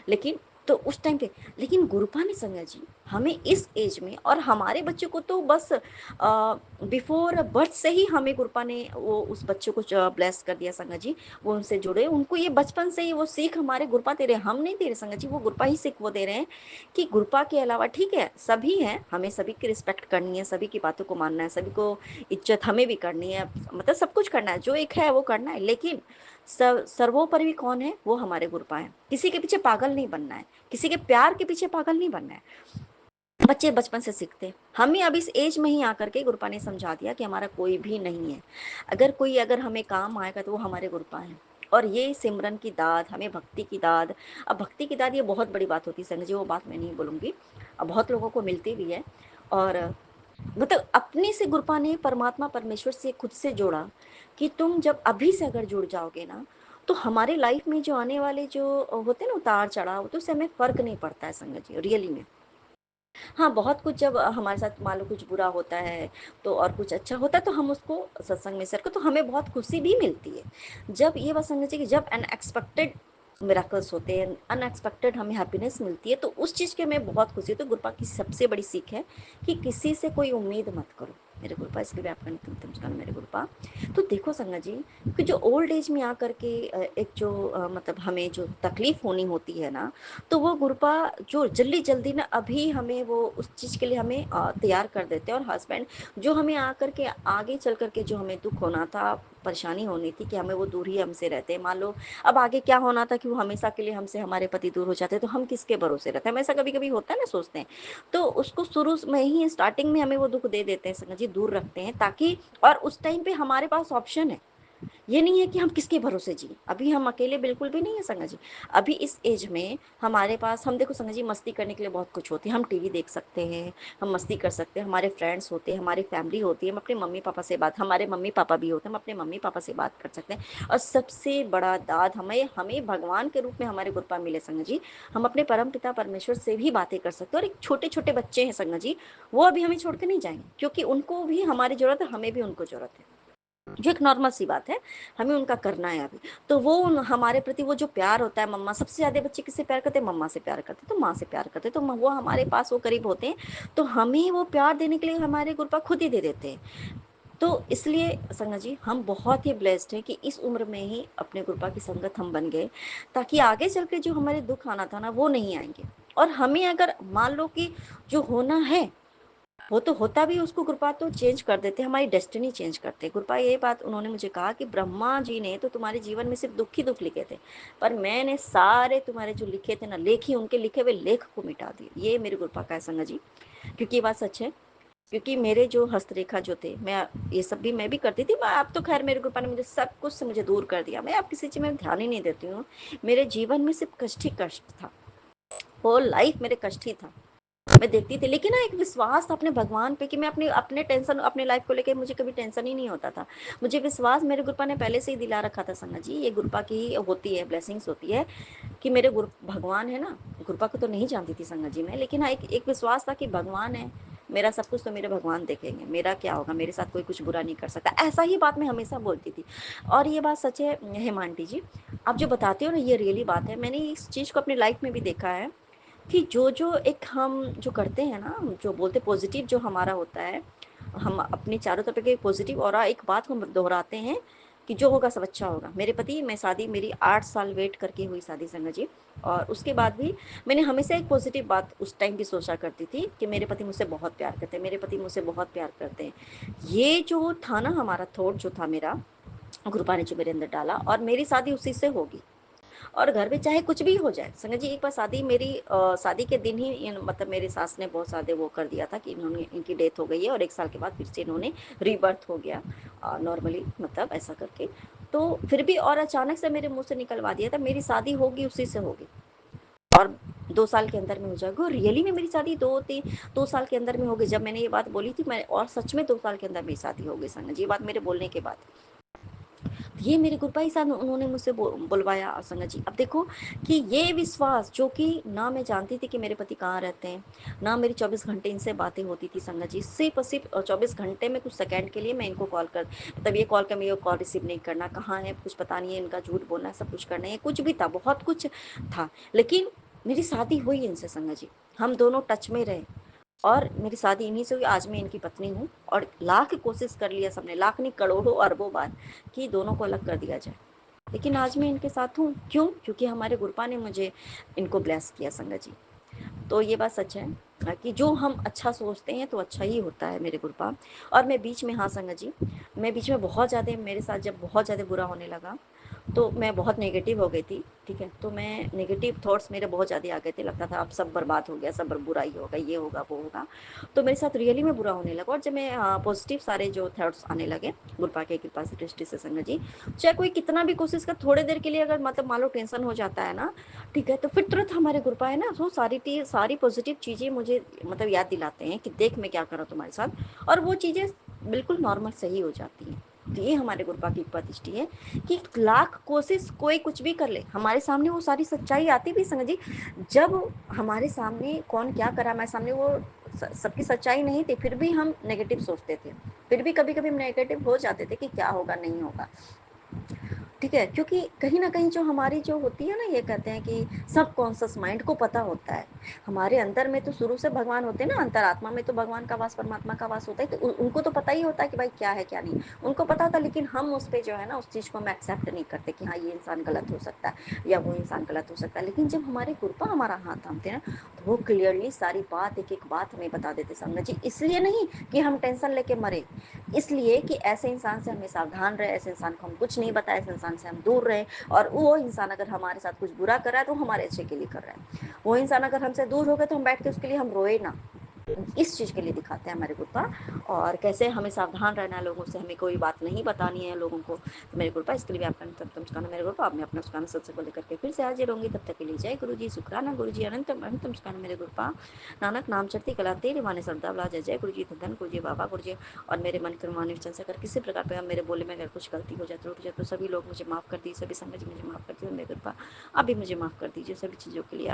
लेकिन तो उस टाइम पे, लेकिन गुरुपा ने संगत जी हमें इस एज में, और हमारे बच्चों को तो बस बिफोर बर्थ से ही हमें गुरुपा ने वो उस बच्चे को ब्लेस कर दिया संगत जी। वो उनसे जुड़े, उनको ये बचपन से ही वो सीख हमारे गुरुपा दे रहे हैं, हम नहीं दे रहे संगत जी, वो गुरुपा ही सीख वो दे रहे हैं कि गुरुपा के अलावा ठीक है सभी हैं, हमें सभी की रिस्पेक्ट करनी है, सभी की बातों को मानना है, सभी को इज्जत हमें भी करनी है, मतलब सब कुछ करना है, जो एक है वो करना है, लेकिन सर्वोपरि कौन है, वो हमारे गुरुपा है। किसी के पीछे पागल नहीं बनना है, किसी के प्यार के पीछे पागल नहीं बनना है। बच्चे बचपन से सीखते हैं, हमें अब इस एज में ही आकर के गुरुपा ने समझा दिया कि हमारा कोई भी नहीं है। अगर हमें काम आएगा तो वो हमारे गुरुपा है। और ये सिमरन की दाद, हमें भक्ति की दाद, अब भक्ति की दाद ये बहुत बड़ी बात होती है संग जी, वो बात मैं नहीं बोलूंगी, अब बहुत लोगों को मिलती भी है। और मतलब अपने से गुरुपा ने परमात्मा परमेश्वर से खुद से जोड़ा कि तुम जब अभी से अगर जुड़ जाओगे ना, तो हमारे लाइफ में जो आने वाले जो होते हैं ना उतार चढ़ाव, तो उससे हमें फर्क नहीं पड़ता है संगत जी, रियली में। हाँ, बहुत कुछ जब हमारे साथ मान लो कुछ बुरा होता है तो, और कुछ अच्छा होता है तो हम उसको सत्संग में शेयर करते, तो हमें बहुत खुशी भी मिलती है। जब ये बात समझिए कि जब अनएक्सपेक्टेड मिराकल्स होते हैं, अनएक्सपेक्टेड हमें हैप्पीनेस मिलती है, तो उस चीज़ की हमें बहुत खुशी होती है। तो गुरुपा की सबसे बड़ी सीख है कि किसी से कोई उम्मीद मत करो मेरे गुरुपा, इसके भी आपका नित्यम नमस्कार मेरे गुरुपा। तो देखो संगत जी, कि जो ओल्ड एज में आकर के एक जो मतलब हमें जो तकलीफ होनी होती है ना, तो वो गुरुपा जो जल्दी जल्दी ना अभी हमें वो उस चीज़ के लिए हमें तैयार कर देते हैं। और हस्बैंड जो हमें आकर के आगे चल कर के जो हमें दुख होना था, परेशानी होनी थी कि हमें वो दूर ही हमसे रहते हैं, मान लो अब आगे क्या होना था कि वो हमेशा के लिए हमसे, हमारे पति दूर हो जाते हैं, तो हम किसके भरोसे रहते हैं, हम ऐसा कभी कभी होता है ना, सोचते हैं। तो उसको शुरू में ही स्टार्टिंग में हमें वो दुख दे देते हैं संगत जी, दूर रखते हैं ताकि, और उस टाइम पे हमारे पास ऑप्शन है, ये नहीं है कि हम किसके भरोसे जिए, अभी हम अकेले बिल्कुल भी नहीं है संगत जी। अभी इस एज में हमारे पास, हम देखो संगत जी मस्ती करने के लिए बहुत कुछ होती है, हम टीवी देख सकते हैं, हम मस्ती कर सकते हैं, हमारे फ्रेंड्स होते हैं, हमारी फैमिली होती है, हम अपने मम्मी पापा से बात, हमारे मम्मी पापा भी होते हैं, हम अपने मम्मी पापा से बात कर सकते हैं। और सबसे बड़ा दाद हमें हमें भगवान के रूप में हमारे गुरुपा मिले संगत जी, हम अपने परम पिता परमेश्वर से भी बातें कर सकते हैं। और एक छोटे छोटे बच्चे हैं संगत जी, वो अभी हमें छोड़ के नहीं जाएंगे, क्योंकि उनको भी हमारी जरूरत है, हमें भी उनको जरूरत है, जो एक नॉर्मल सी बात है, हमें उनका करना है अभी। तो वो हमारे प्रति वो जो प्यार होता है, मम्मा सबसे ज्यादा बच्चे किससे प्यार करते हैं, मम्मा से प्यार करते हैं, तो माँ से प्यार करते हैं, तो वो हमारे पास वो करीब होते हैं, तो हमें वो प्यार देने के लिए हमारे गुरुपा खुद ही दे देते हैं। तो इसलिए संगत जी हम बहुत ही ब्लेस्ड हैं कि इस उम्र में ही अपने गुरुपा की संगत हम बन गए, ताकि आगे चल के जो हमारे दुख आना था ना वो नहीं आएंगे। और हमें अगर मान लो कि जो होना है वो तो होता भी, उसको गुरुपा तो चेंज कर देते, हमारी डेस्टिनी चेंज करते। गुरुपा ये बात उन्होंने मुझे कहा कि ब्रह्मा जी ने तो तुम्हारे जीवन में सिर्फ दुख ही दुख लिखे थे, पर मैंने सारे तुम्हारे जो लिखे थे ना लेख ही, उनके लिखे हुए लेख को मिटा दिए। ये मेरे गुरुपा का है संगत जी, क्योंकि ये बात सच है। क्योंकि मेरे जो हस्तरेखा जो थे, मैं ये सब भी मैं भी करती थी, मैं अब तो खैर मेरे गुरुपा ने मुझे सब कुछ से मुझे दूर कर दिया, मैं अब किसी चीज में ध्यान ही नहीं देती हूँ। मेरे जीवन में सिर्फ कष्ट ही कष्ट था, होल लाइफ मेरे कष्ट ही था, मैं देखती थी। लेकिन ना एक विश्वास था अपने भगवान पे कि मैं अपने अपने टेंशन, अपने लाइफ को लेकर मुझे कभी टेंशन ही नहीं होता था। मुझे विश्वास मेरे गुरुपा ने पहले से ही दिला रखा था संगत जी, ये गुरुपा की ही होती है, ब्लेसिंग्स होती है कि मेरे गुरु भगवान है ना। गुरुपा को तो नहीं जानती थी संगत जी मैं, लेकिन हाँ एक विश्वास था कि भगवान है, मेरा सब कुछ तो मेरे भगवान देखेंगे, मेरा क्या होगा, मेरे साथ कोई कुछ बुरा नहीं कर सकता। ऐसा ही बात मैं हमेशा बोलती थी। और ये बात सच है हेमांटी जी, आप जो बताते हो ना ये रियली बात है। मैंने इस चीज़ को अपनी लाइफ में भी देखा है कि जो एक हम जो करते हैं ना, जो बोलते पॉजिटिव जो हमारा होता है, हम अपने चारों तरफ एक पॉजिटिव और एक बात को दोहराते हैं कि जो होगा सब अच्छा होगा। मेरे पति, मैं शादी मेरी 8 साल वेट करके हुई शादी संगत जी, और उसके बाद भी मैंने हमेशा एक पॉजिटिव बात उस टाइम भी सोचा करती थी कि मेरे पति मुझसे बहुत प्यार करते हैं, मेरे पति मुझसे बहुत प्यार करते हैं। ये जो था ना हमारा थॉट जो था मेरा, गुरुपा ने जो मेरे अंदर डाला, और मेरी शादी उसी से होगी। और घर में चाहे कुछ भी हो जाए संगत जी, एक बार शादी मेरी शादी के दिन ही मतलब मेरी सास ने बहुत ज़्यादा वो कर दिया था कि इन्होंने, इनकी डेथ हो गई है और 1 साल के बाद फिर से इन्होंने रीबर्थ हो गया नॉर्मली, मतलब ऐसा करके। तो फिर भी और अचानक से मेरे मुंह से निकलवा दिया था मेरी शादी होगी उसी से होगी, और 2 साल के अंदर में हो जाएगा। और रियली में मेरी शादी 2 साल के अंदर में हो गई। जब मैंने ये बात बोली थी मैं, और सच में 2 साल के अंदर मेरी शादी हो गई संगत जी, ये बात मेरे बोलने के बाद। ये मेरे गुरपाई साहब उन्होंने मुझसे बुलवाया संगत जी। अब देखो कि ये विश्वास जो कि ना मैं जानती थी कि मेरे पति कहाँ रहते हैं, ना मेरी 24 घंटे इनसे बातें होती थी संगत जी। सिर्फ और सिर्फ 24 घंटे में कुछ सेकंड के लिए मैं इनको कॉल कर, मतलब ये कॉल कर मैं ये कॉल रिसीव नहीं करना, कहाँ है कुछ पता नहीं है, इनका झूठ बोलना है, सब कुछ करना है, कुछ भी था, बहुत कुछ था। लेकिन मेरी शादी हुई इनसे संगत जी, हम दोनों टच में रहे, और मेरी शादी इन्हीं से हुई। आज मैं इनकी पत्नी हूँ, और लाख कोशिश कर लिया सबने, लाख नहीं करोड़ों अरबों बार, कि दोनों को अलग कर दिया जाए, लेकिन आज मैं इनके साथ हूँ। क्यों? क्योंकि हमारे गुरपा ने मुझे इनको ब्लेस किया संगत जी। तो ये बात सच है कि जो हम अच्छा सोचते हैं तो अच्छा ही होता है मेरे गुरपा। और मैं बीच में, हाँ संगत जी, मैं बीच में बहुत ज़्यादा, मेरे साथ जब बहुत ज़्यादा बुरा होने लगा तो मैं बहुत नेगेटिव हो गई थी, ठीक है। तो मैं नेगेटिव थॉट्स मेरे बहुत ज़्यादा आ गए थे, लगता था अब सब बर्बाद हो गया, सब बुरा ही होगा, ये होगा वो होगा। तो मेरे साथ रियली में बुरा होने लगा। और जब मैं पॉजिटिव सारे जो थॉट्स आने लगे गुरपा के कृपा से, दृष्टि से संगत जी, चाहे कोई कितना भी कोशिश कर, थोड़ी देर के लिए अगर मतलब मान लो टेंशन हो जाता है ना, ठीक है, तो फिर तुरंत हमारे गुरपा है ना, वो सारी पॉजिटिव चीज़ें मुझे मतलब याद दिलाते हैं कि देख मैं क्या कर रहा हूँ तुम्हारे साथ, और वो चीज़ें बिल्कुल नॉर्मल सही हो जाती हैं। तो ये हमारे गुरपा की कृपा दृष्टि है कि लाख कोशिश कोई कुछ भी कर ले, हमारे सामने वो सारी सच्चाई आती भी संगत जी। जब हमारे सामने कौन क्या करा, हमारे सामने वो सबकी सच्चाई नहीं थी, फिर भी हम नेगेटिव सोचते थे, फिर भी कभी कभी हम नेगेटिव हो जाते थे कि क्या होगा नहीं होगा, ठीक है। क्योंकि कहीं ना कहीं जो हमारी जो होती है ना, ये कहते हैं कि सब कॉन्शियस माइंड को पता होता है, हमारे अंदर में तो शुरू से भगवान होते हैं ना, अंतरात्मा में तो भगवान का वास, परमात्मा का वास होता है, तो उनको तो पता ही होता है कि भाई क्या है क्या नहीं, उनको पता होता है। लेकिन हम उस पर जो है ना, उस चीज़ को हम एक्सेप्ट नहीं करते कि हाँ ये इंसान गलत हो सकता है या वो इंसान गलत हो सकता है। लेकिन जब हमारे गुरुपा हमारा हाथ थामते हैं ना, तो वो क्लियरली सारी बात, एक एक बात हमें बता देते संगत जी। इसलिए नहीं कि हम टेंशन लेके मरे, इसलिए कि ऐसे इंसान से हमें सावधान रहे, ऐसे इंसान को हम कुछ नहीं बताए, ऐसे इंसान से हम दूर रहे। और वो इंसान अगर हमारे साथ कुछ बुरा कर रहा है तो हमारे अच्छे के लिए कर रहा है, वो इंसान अगर हमसे दूर हो गए तो हम बैठ के उसके लिए हम रोए ना। इस चीज़ के लिए दिखाते हैं हमारे गुरुपा, और कैसे हमें सावधान रहना है लोगों से, हमें कोई बात नहीं बतानी है लोगों को। तो मेरे गुरुपा इसके लिए भी आपका अनंत नमस्कार मेरे गुरुपा। अब मैं अपना नमस्कार सत्संग को लेकर के फिर से हाजिर होंगी, तब तक के लिए जय गुरु जी, शुक्राना गुरु जी, अनंत अनंत नमस्कार मेरे गुरुपा। नानक नाम चढ़ती कला तेरे माने सरदा बला, जय जय गुरु जी, धन गुरु जी, बाबा गुरु जी। और मेरे मन कर्मानुष्ठान से अगर किसी प्रकार पर मेरे बोले में अगर कुछ गलती हो जाए, त्रुटि हो जाए, तो सभी लोग मुझे माफ़ कर दीजिए, सभी संगत जी मुझे माफ़ कर दीजिए मेरे गुरुपा। आप भी मुझे माफ़ कर दीजिए सभी चीज़ों के लिए।